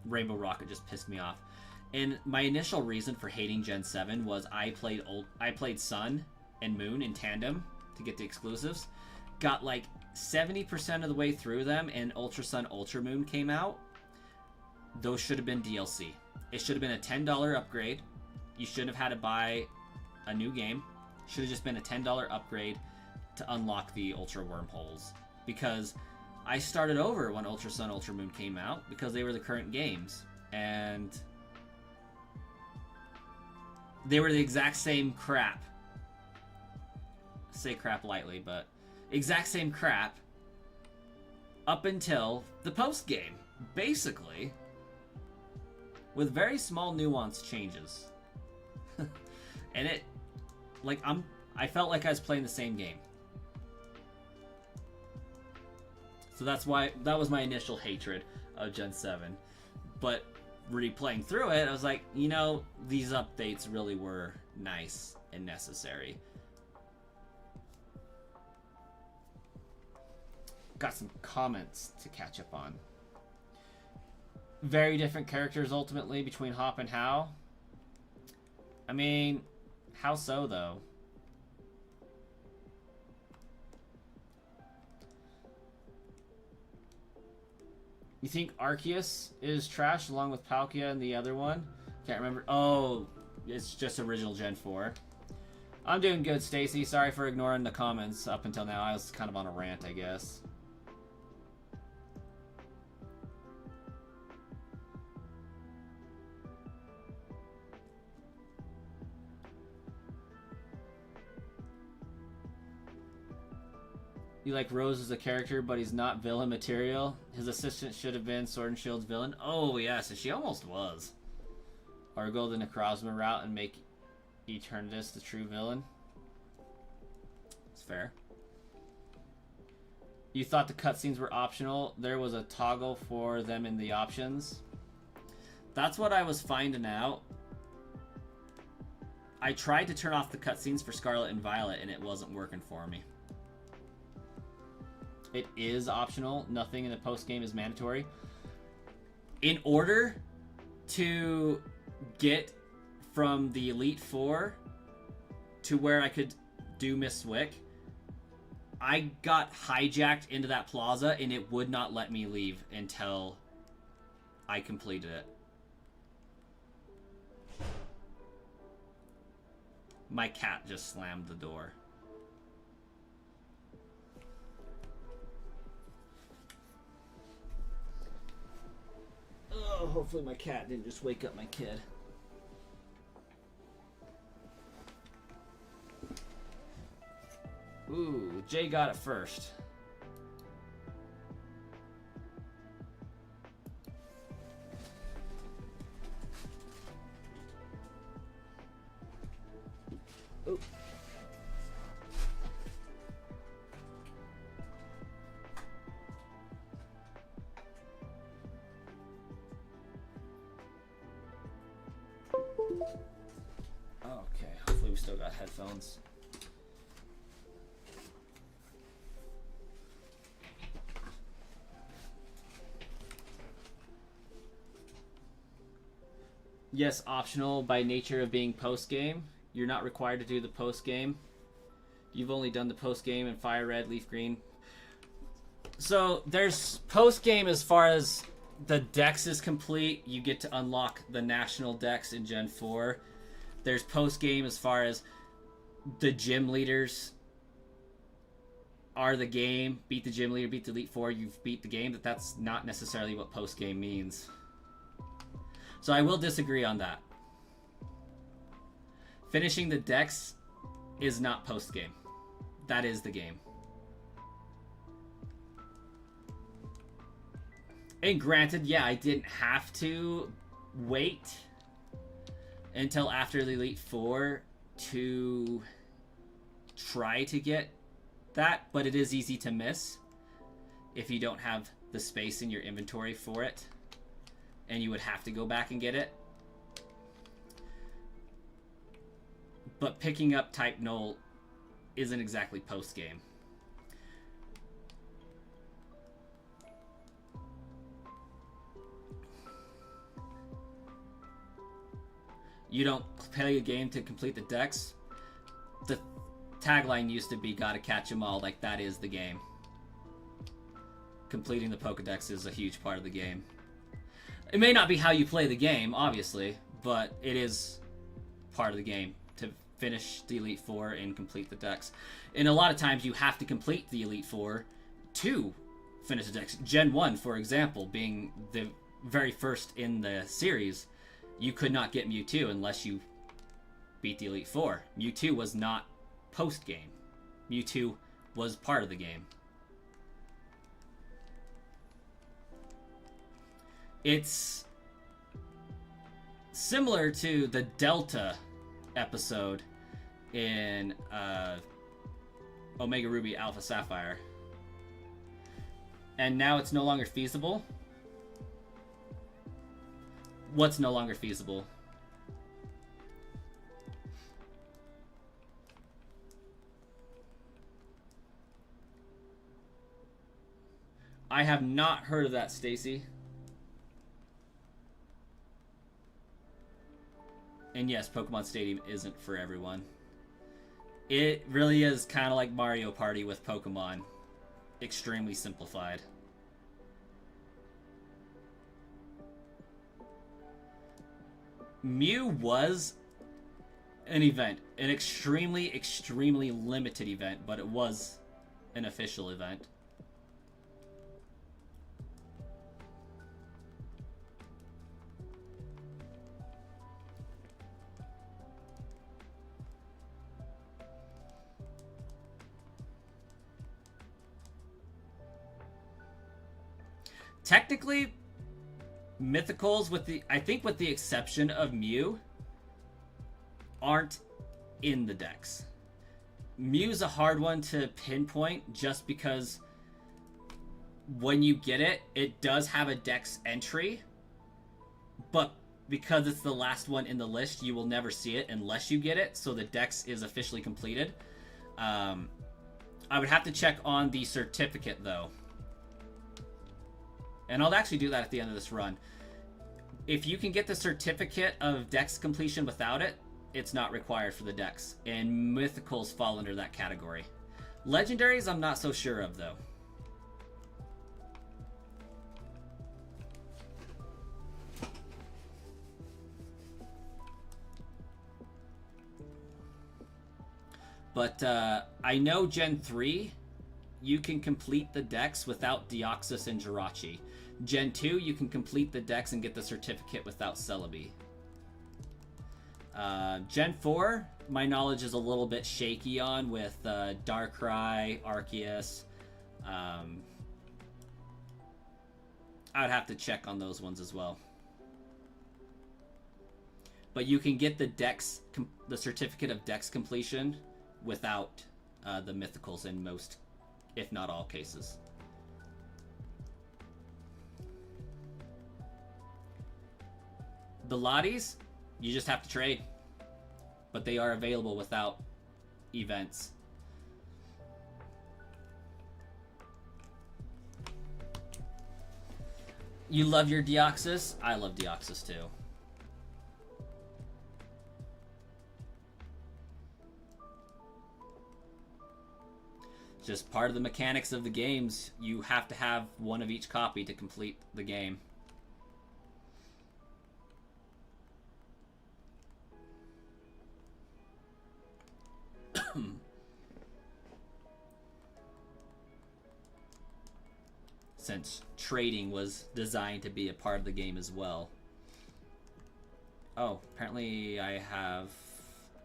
Rainbow Rocket just pissed me off. And my initial reason for hating Gen 7 was I played Sun and Moon in tandem to get the exclusives. Got like 70% of the way through them, and Ultra Sun, Ultra Moon came out. Those should have been DLC. It should have been a $10 upgrade. You shouldn't have had to buy a new game. Should have just been a $10 upgrade to unlock the Ultra Wormholes. Because I started over when Ultra Sun, Ultra Moon came out because they were the current games. And they were the exact same crap. I say crap lightly, but exact same crap up until the post game, basically, with very small nuance changes. And it, like, I felt like I was playing the same game. So that was my initial hatred of Gen 7. But replaying through it, I was like, these updates really were nice and necessary. Got some comments to catch up on. Very different characters ultimately between Hop and How. I mean, how so though? You think Arceus is trash along with Palkia and the other one? Can't remember. Oh, it's just original Gen 4. I'm doing good, Stacy. Sorry for ignoring the comments up until now. I was kind of on a rant, I guess. You like Rose as a character, but he's not villain material. His assistant should have been Sword and Shield's villain. Oh, yes, and she almost was. Or go the Necrozma route and make Eternatus the true villain. It's fair. You thought the cutscenes were optional. There was a toggle for them in the options. That's what I was finding out. I tried to turn off the cutscenes for Scarlet and Violet, and it wasn't working for me. It is optional. Nothing in the post-game is mandatory. In order to get from the Elite Four to where I could do Miss Wick, I got hijacked into that plaza, and it would not let me leave until I completed it. My cat just slammed the door. Oh, hopefully my cat didn't just wake up my kid. Ooh, Jay got it first. Ooh. Okay, hopefully we still got headphones. Yes, optional by nature of being post-game. You're not required to do the post-game. You've only done the post-game in Fire Red, Leaf Green. So there's post-game as far as the dex is complete. You get to unlock the national dex in Gen 4. There's post-game as far as the gym leaders are the game. Beat the gym leader, beat the Elite Four, you've beat the game. But that's not necessarily what post-game means. So I will disagree on that. Finishing the dex is not post-game. That is the game. And granted, yeah, I didn't have to wait until after the Elite Four to try to get that, but it is easy to miss if you don't have the space in your inventory for it, and you would have to go back and get it. But picking up Type Null isn't exactly post-game. You don't play a game to complete the dex. The tagline used to be "Gotta catch 'em all," like that is the game. Completing the Pokedex is a huge part of the game. It may not be how you play the game, obviously, but it is part of the game to finish the Elite Four and complete the dex. And a lot of times you have to complete the Elite Four to finish the dex. Gen 1, for example, being the very first in the series, you could not get Mewtwo unless you beat the Elite Four. Mewtwo was not post-game. Mewtwo was part of the game. It's similar to the Delta episode in Omega Ruby Alpha Sapphire. And now it's no longer feasible. What's no longer feasible? I have not heard of that, Stacy. And yes, Pokemon Stadium isn't for everyone. It really is kind of like Mario Party with Pokemon. Extremely simplified. Mew was an event. An extremely, extremely limited event, but it was an official event. Technically, mythicals, I think with the exception of Mew, aren't in the dex. Mew's a hard one to pinpoint just because when you get it, it does have a dex entry, but because it's the last one in the list, you will never see it unless you get it, so the dex is officially completed. I would have to check on the certificate, though. And I'll actually do that at the end of this run. If you can get the certificate of dex completion without it, it's not required for the dex. And mythicals fall under that category. Legendaries, I'm not so sure of, though. But I know Gen 3, you can complete the dex without Deoxys and Jirachi. Gen 2, you can complete the dex and get the certificate without Celebi. Gen 4, my knowledge is a little bit shaky on with Darkrai, Arceus. I would have to check on those ones as well. But you can get the dex, the certificate of dex completion without the mythicals in most, if not all, cases. The Lotties, you just have to trade, but they are available without events. You love your Deoxys? I love Deoxys too. Just part of the mechanics of the games. You have to have one of each copy to complete the game. Since trading was designed to be a part of the game as well. Oh, apparently I have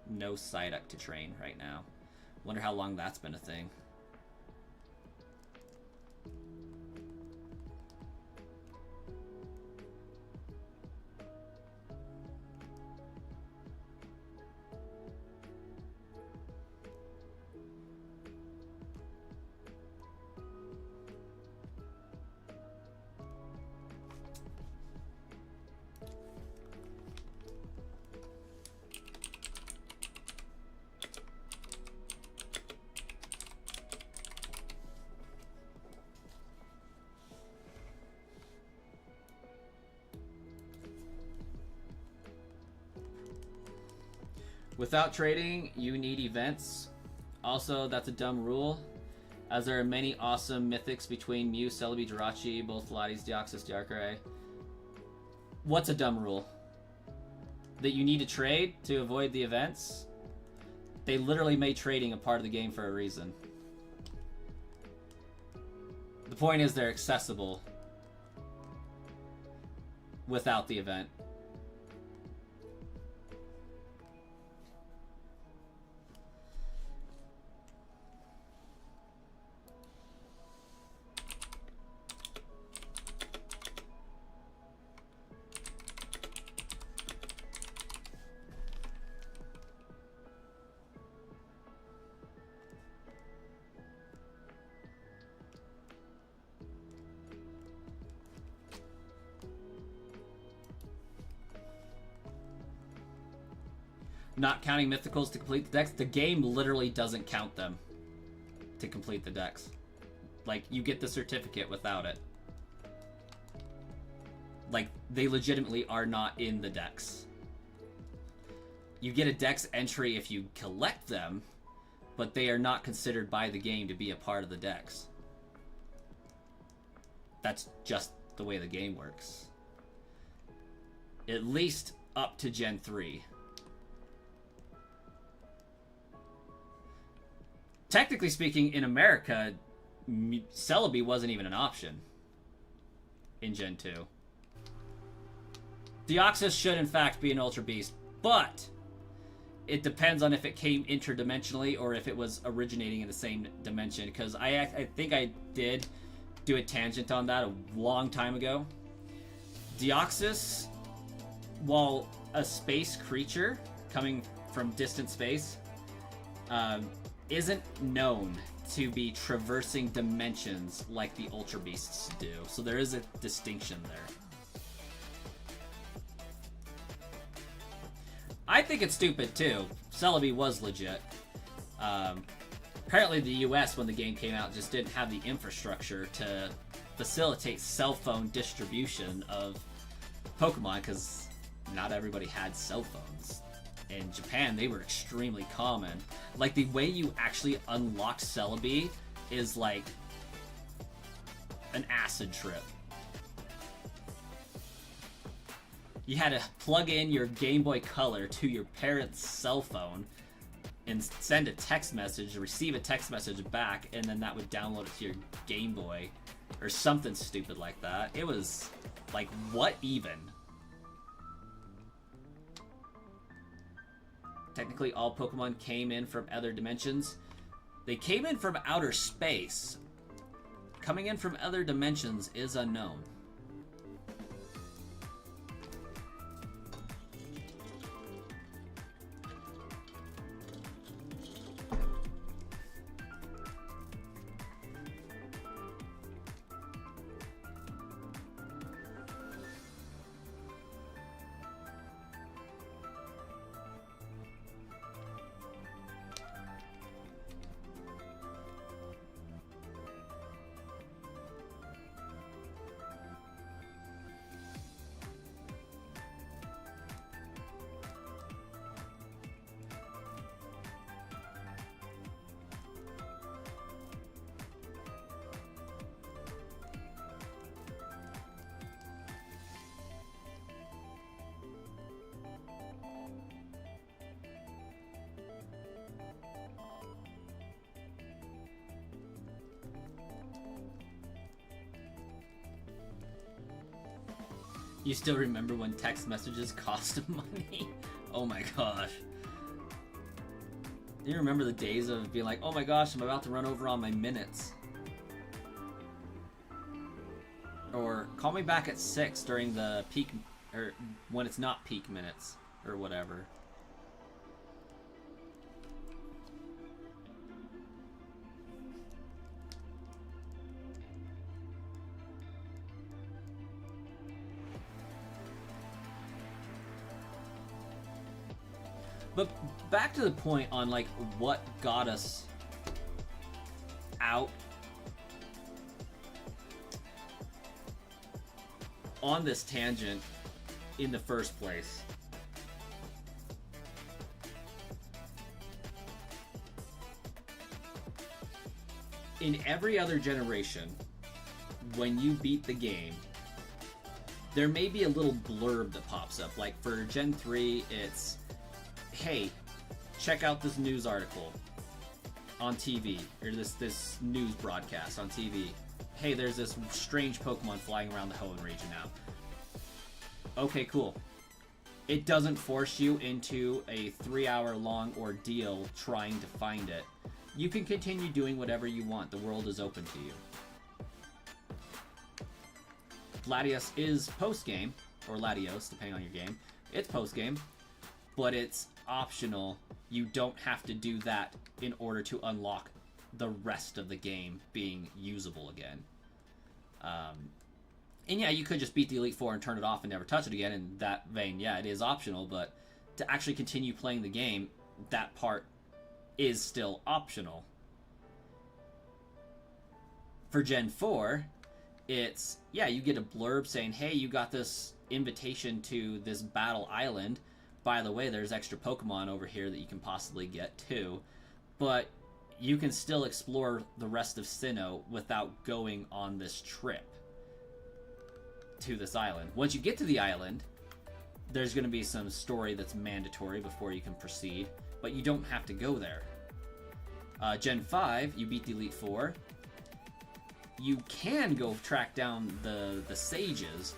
no Psyduck to train right now. Wonder how long that's been a thing. Without trading, you need events. Also, that's a dumb rule, as there are many awesome mythics between Mew, Celebi, Jirachi, both Lotties, Deoxys, Darkrai. What's a dumb rule? That you need to trade to avoid the events? They literally made trading a part of the game for a reason. The point is they're accessible without the event. Not counting mythicals to complete the dex, the game literally doesn't count them to complete the dex. Like, you get the certificate without it. Like, they legitimately are not in the dex. You get a dex entry if you collect them, but they are not considered by the game to be a part of the dex. That's just the way the game works. At least up to Gen 3. Technically speaking, in America, Celebi wasn't even an option in Gen 2. Deoxys should, in fact, be an Ultra Beast, but it depends on if it came interdimensionally or if it was originating in the same dimension, because I think I did do a tangent on that a long time ago. Deoxys, while a space creature coming from distant space, isn't known to be traversing dimensions like the Ultra Beasts do. So there is a distinction there. I think it's stupid too. Celebi was legit. Apparently the US, when the game came out, just didn't have the infrastructure to facilitate cell phone distribution of Pokemon, because not everybody had cell phones. In Japan, they were extremely common. Like, the way you actually unlock Celebi is like an acid trip. You had to plug in your Game Boy Color to your parents' cell phone and send a text message, receive a text message back, and then that would download it to your Game Boy or something stupid like that. It was like, what even? Technically, all Pokemon came in from other dimensions. They came in from outer space. Coming in from other dimensions is unknown. You still remember when text messages cost money? Oh my gosh. Do you remember the days of being like, oh my gosh, I'm about to run over on my minutes? Or call me back at 6 during the peak, or when it's not peak minutes, or whatever. But back to the point on, like, what got us out on this tangent in the first place. In every other generation, when you beat the game, there may be a little blurb that pops up. Like for Gen 3, it's, hey, check out this news article on TV, or this news broadcast on TV. Hey, there's this strange Pokemon flying around the Hoenn region now. Okay, cool. It doesn't force you into a 3-hour-long ordeal trying to find it. You can continue doing whatever you want. The world is open to you. Latios is post-game, or Latios, depending on your game. It's post-game, but it's optional. You don't have to do that in order to unlock the rest of the game being usable again. And yeah, you could just beat the Elite Four and turn it off and never touch it again. In that vein, yeah, it is optional, but to actually continue playing the game, that part is still optional. For Gen 4, it's, yeah, you get a blurb saying, hey, you got this invitation to this battle island. By the way, there's extra Pokemon over here that you can possibly get too. But you can still explore the rest of Sinnoh without going on this trip to this island. Once you get to the island, there's going to be some story that's mandatory before you can proceed, but you don't have to go there. Gen 5, you beat the Elite Four. You can go track down the sages,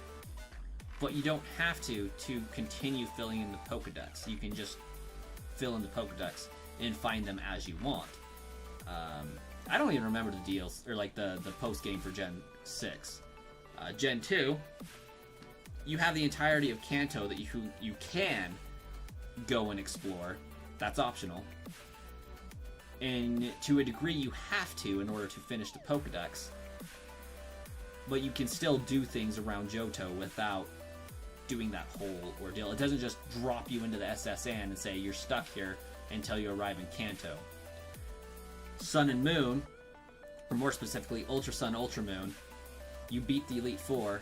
but you don't have to continue filling in the Pokedex. You can just fill in the Pokedex and find them as you want. I don't even remember the deals, or like the post game for Gen 6. Gen 2, you have the entirety of Kanto that you can go and explore. That's optional. And to a degree, you have to in order to finish the Pokedex. But you can still do things around Johto without doing that whole ordeal. It doesn't just drop you into the SSN and say you're stuck here until you arrive in Kanto. Sun and Moon, or more specifically Ultra Sun, Ultra Moon, you beat the Elite Four,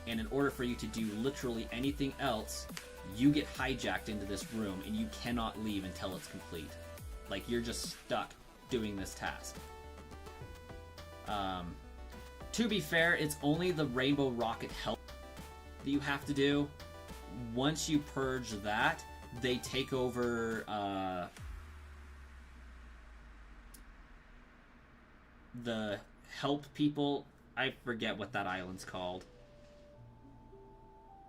and in order for you to do literally anything else, you get hijacked into this room and you cannot leave until it's complete. Like, you're just stuck doing this task. To be fair, it's only the Rainbow Rocket help that you have to do. Once you purge that, they take over the help people. I forget what that island's called.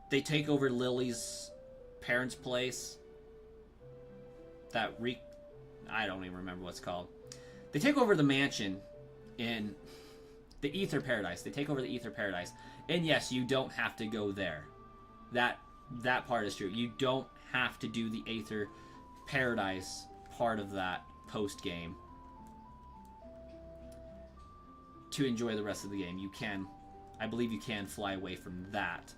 They take over Lily's parents' place. I don't even remember what it's called. They take over the mansion in the Ether Paradise. They take over the Ether Paradise. And yes, you don't have to go there. That part is true. You don't have to do the Aether Paradise part of that post-game to enjoy the rest of the game. You can, I believe you can fly away from that.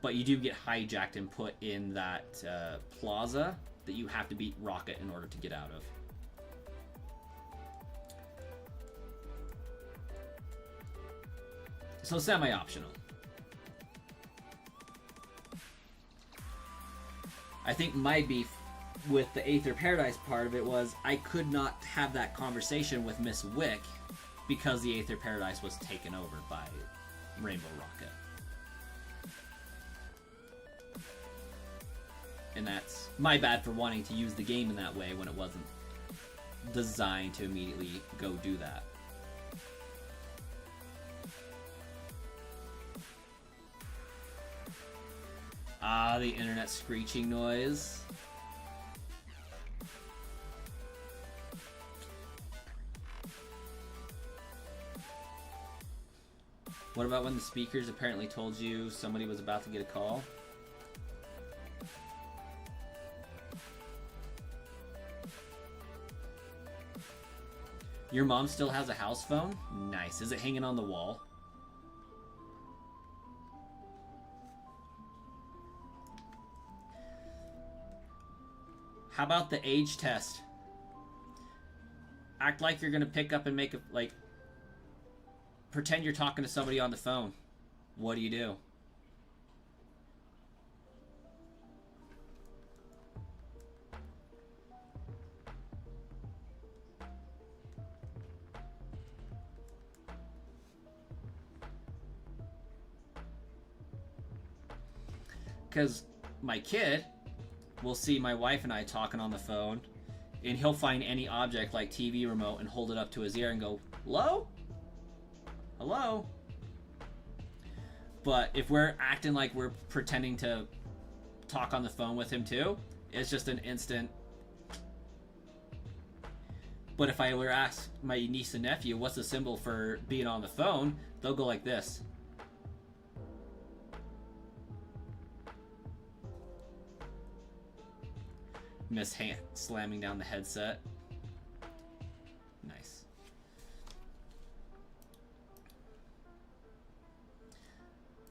But you do get hijacked and put in that plaza that you have to beat Rocket in order to get out of. So semi-optional. I think my beef with the Aether Paradise part of it was I could not have that conversation with Miss Wick because the Aether Paradise was taken over by Rainbow Rocket. And that's my bad for wanting to use the game in that way when it wasn't designed to immediately go do that. Ah, the internet screeching noise. What about when the speakers apparently told you somebody was about to get a call? Your mom still has a house phone? Nice. Is it hanging on the wall? How about the age test? Act like you're gonna pick up and make a, like, pretend you're talking to somebody on the phone. What do you do? Because my kid will see my wife and I talking on the phone, and he'll find any object like TV remote and hold it up to his ear and go, "Hello? Hello?" But if we're acting like we're pretending to talk on the phone with him too, it's just an instant. But if I were to ask my niece and nephew what's the symbol for being on the phone, they'll go like this. Miss hand slamming down the headset. Nice.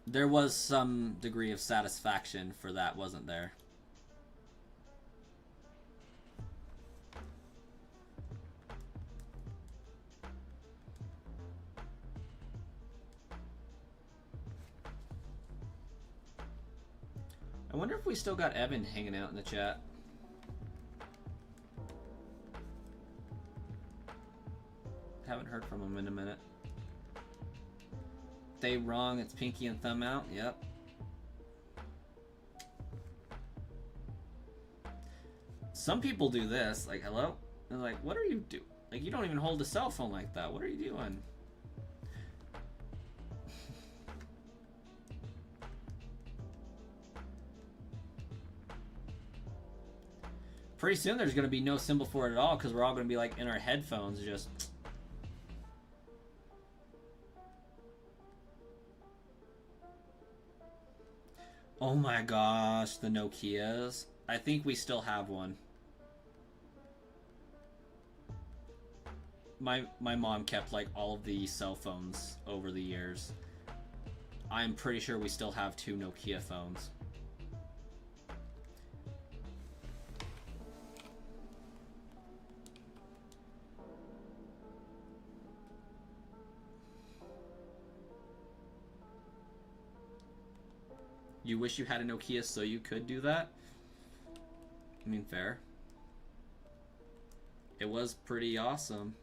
There was some degree of satisfaction for that, wasn't there? I wonder if we still got Evan hanging out in the chat. Haven't heard from him in a minute. They wrong, it's pinky and thumb out. Yep. Some people do this, like, hello? They're like, what are you doing? Like, you don't even hold a cell phone like that. What are you doing? Pretty soon there's going to be no symbol for it at all because we're all going to be like in our headphones just Oh my gosh, the Nokias. I think we still have one. My mom kept like all of the cell phones over the years. I'm pretty sure we still have 2 Nokia phones. You wish you had a Nokia so you could do that? I mean, fair. It was pretty awesome.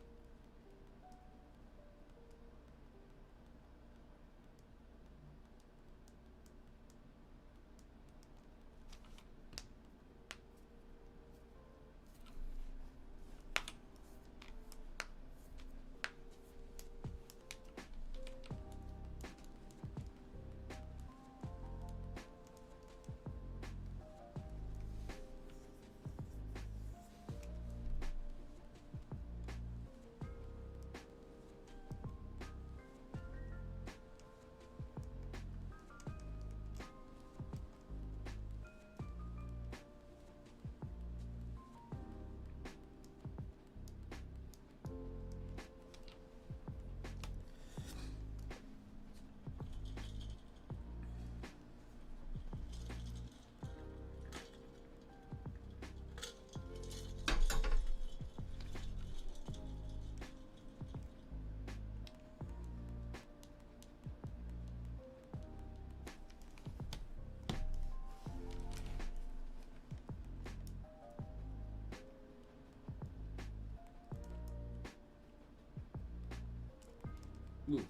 Ooh.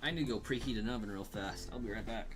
I need to go preheat an oven real fast. I'll be right back.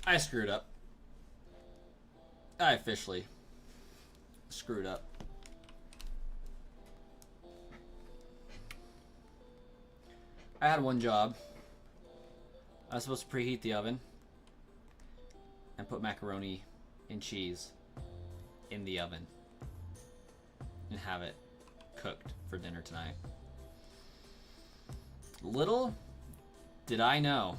I screwed up. I officially screwed up. I had one job. I was supposed to preheat the oven and put macaroni and cheese in the oven and have it cooked for dinner tonight. Little did I know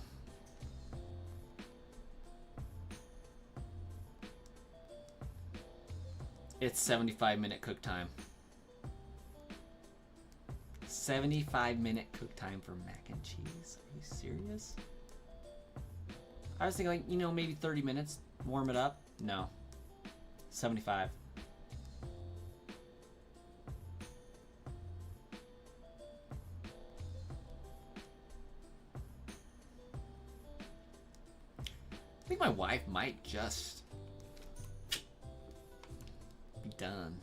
it's 75-minute cook time. 75-minute cook time for mac and cheese? Are you serious? I was thinking, like, you know, maybe 30 minutes, warm it up. No. 75. I think my wife might just be done.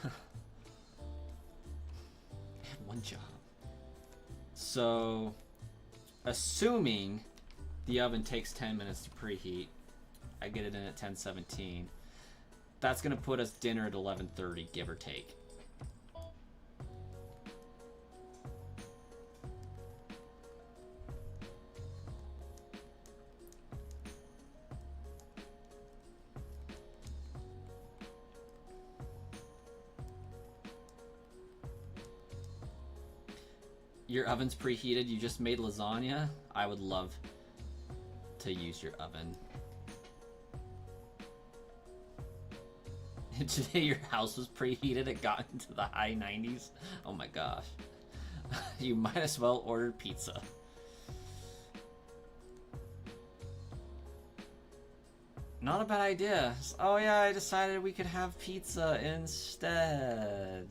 I had one job. So, assuming the oven takes 10 minutes to preheat, I get it in at 10:17. That's gonna put us dinner at 11:30, give or take. Your oven's preheated, you just made lasagna? I would love to use your oven. Today your house was preheated, it got into the high 90s. Oh my gosh. You might as well order pizza. Not a bad idea. Oh yeah, I decided we could have pizza instead.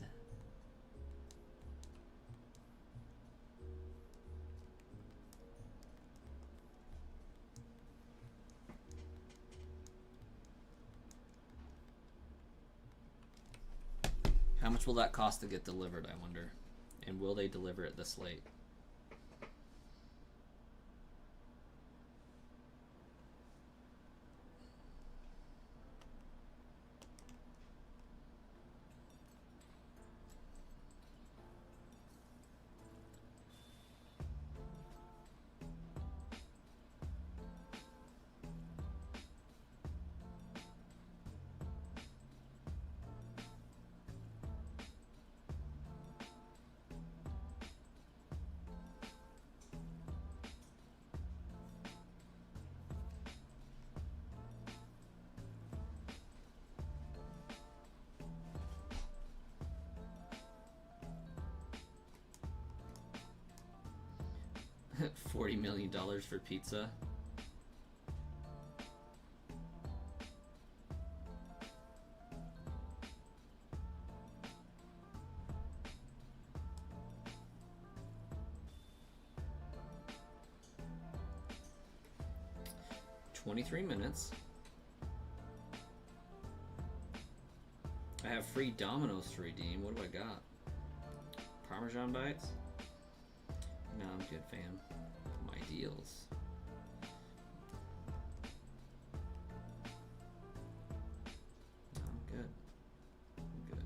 How much will that cost to get delivered, I wonder? And will they deliver it this late? $40 million for pizza. $23. I have free Domino's to redeem. What do I got? Parmesan bites? No, I'm good, fam. My deals. No, I'm good. I'm good.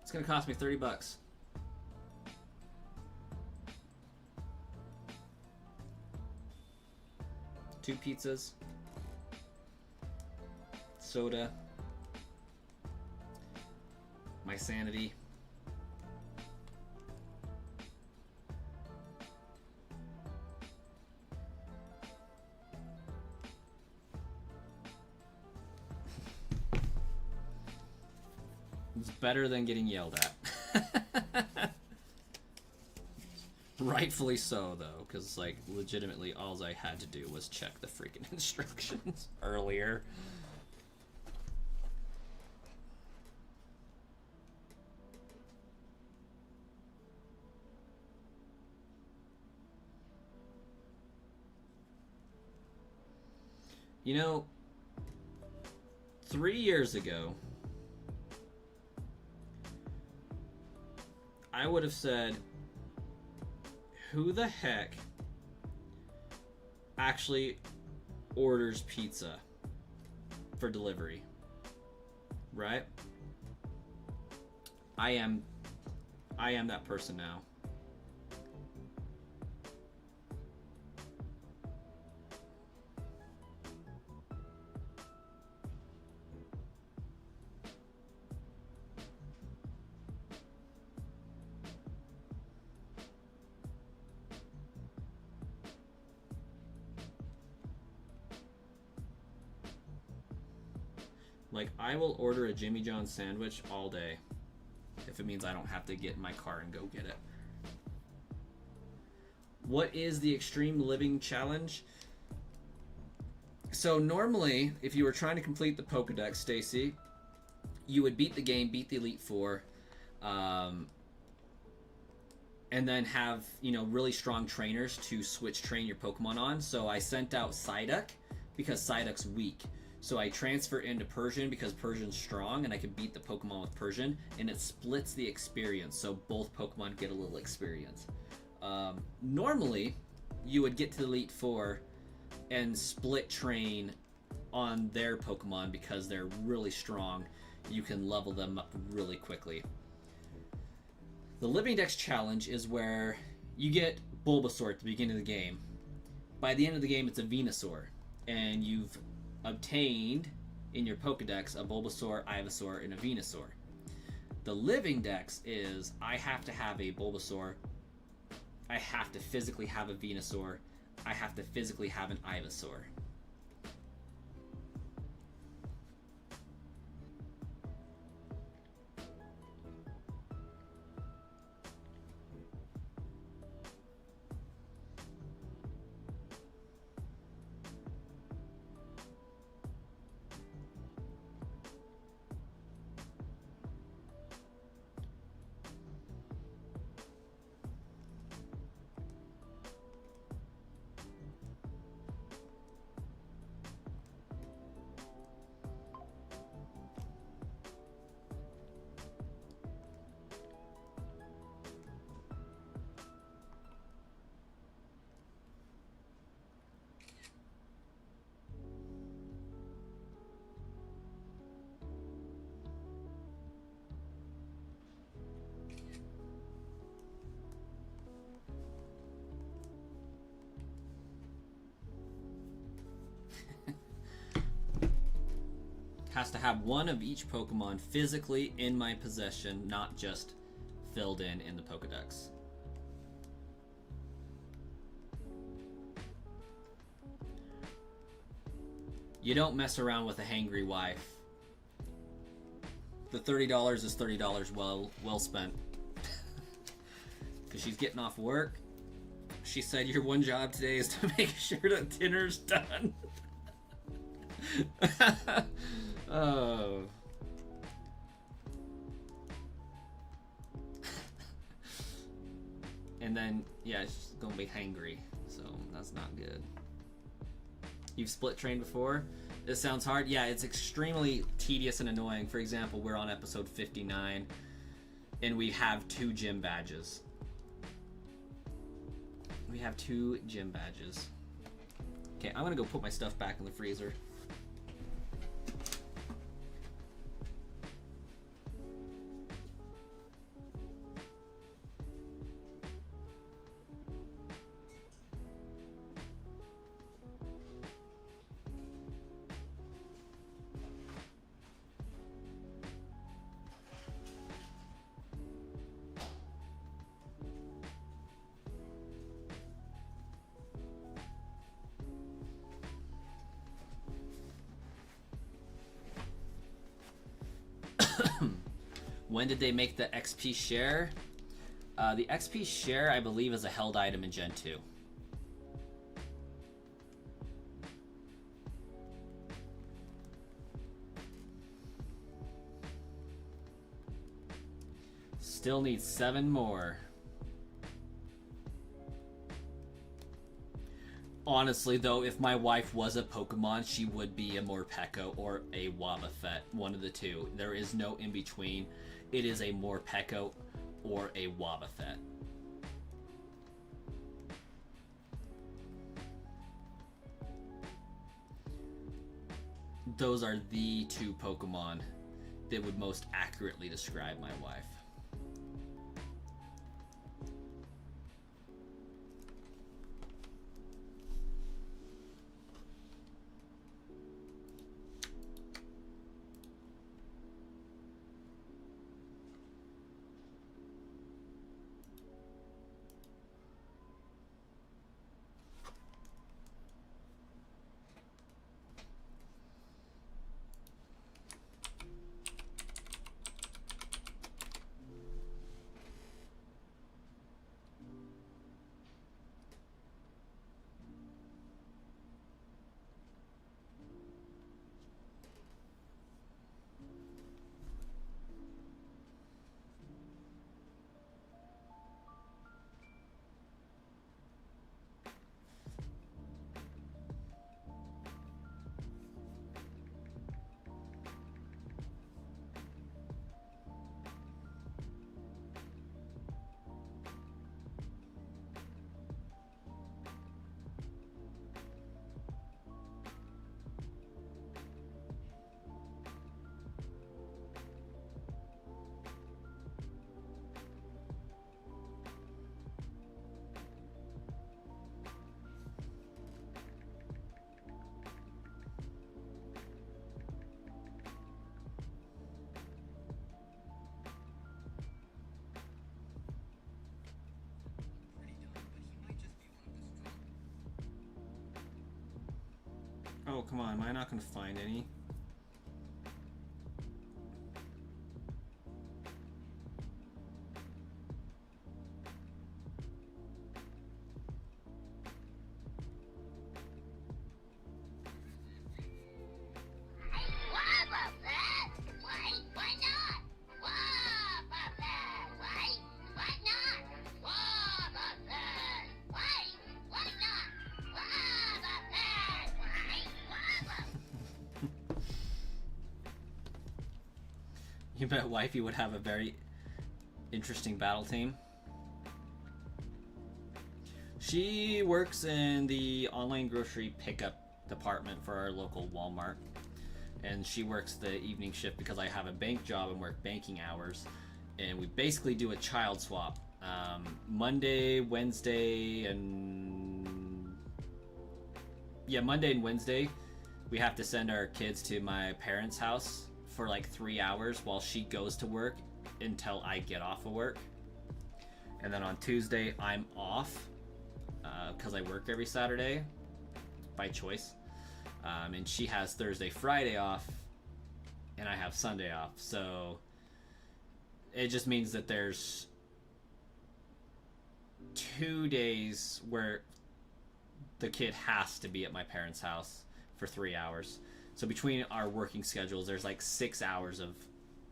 It's gonna cost me $30. Two pizzas, soda, my sanity. It's better than getting yelled at. Rightfully so, though, because, like, legitimately all I had to do was check the freaking instructions earlier. You know, 3 years ago, I would have said, who the heck actually orders pizza for delivery? Right? I am that person now. Like, I will order a Jimmy John's sandwich all day if it means I don't have to get in my car and go get it. What is the extreme living challenge? So normally, if you were trying to complete the Pokedex, Stacy, you would beat the game, beat the Elite Four, and then have, you know, really strong trainers to switch train your Pokemon on. So I sent out Psyduck because Psyduck's weak. So I transfer into Persian because Persian's strong and I can beat the Pokemon with Persian, and it splits the experience, so both Pokemon get a little experience. Normally, you would get to the Elite Four and split train on their Pokemon because they're really strong. You can level them up really quickly. The Living Dex challenge is where you get Bulbasaur at the beginning of the game. By the end of the game, it's a Venusaur, and you've obtained in your Pokedex a Bulbasaur, Ivysaur, and a Venusaur. The Living Dex is, I have to have a Bulbasaur, I have to physically have a Venusaur, I have to physically have an Ivysaur. Has to have one of each Pokemon physically in my possession, not just filled in the Pokedex. You don't mess around with a hangry wife. The $30 is $30 well spent. Because she's getting off work. She said your one job today is to make sure that dinner's done. Oh. And then, yeah, she's gonna be hangry, so that's not good. You've split trained before? This sounds hard. Yeah, it's extremely tedious and annoying. For example, we're on episode 59, and we have 2 gym badges. We have 2 gym badges. Okay, I'm gonna go put my stuff back in the freezer. When did they make the XP share? The XP share, I believe, is a held item in Gen 2. Still need 7 more. Honestly, though, if my wife was a Pokemon, she would be a Morpeko or a Wobbuffet. One of the two. There is no in between. It is a Morpeko or a Wobbuffet. Those are the two Pokemon that would most accurately describe my wife. Oh, come on. Am I not going to find any? You bet Wifey would have a very interesting battle team. She works in the online grocery pickup department for our local Walmart. And she works the evening shift because I have a bank job and work banking hours. And we basically do a child swap. Monday, Wednesday, and... Yeah, Monday and Wednesday, we have to send our kids to my parents' house for like 3 hours while she goes to work until I get off of work. And then on Tuesday, I'm off because I work every Saturday by choice. And she has Thursday, Friday off, and I have Sunday off. So it just means that there's 2 days where the kid has to be at my parents' house for 3 hours. So between our working schedules, there's like 6 hours of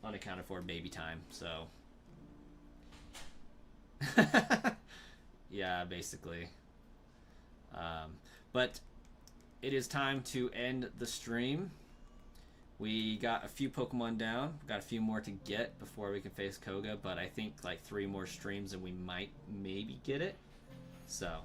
unaccounted for baby time. So yeah, basically. But it is time to end the stream. We got a few Pokemon down. We've got a few more to get before we can face Koga, but I think like 3 more streams and we might maybe get it. So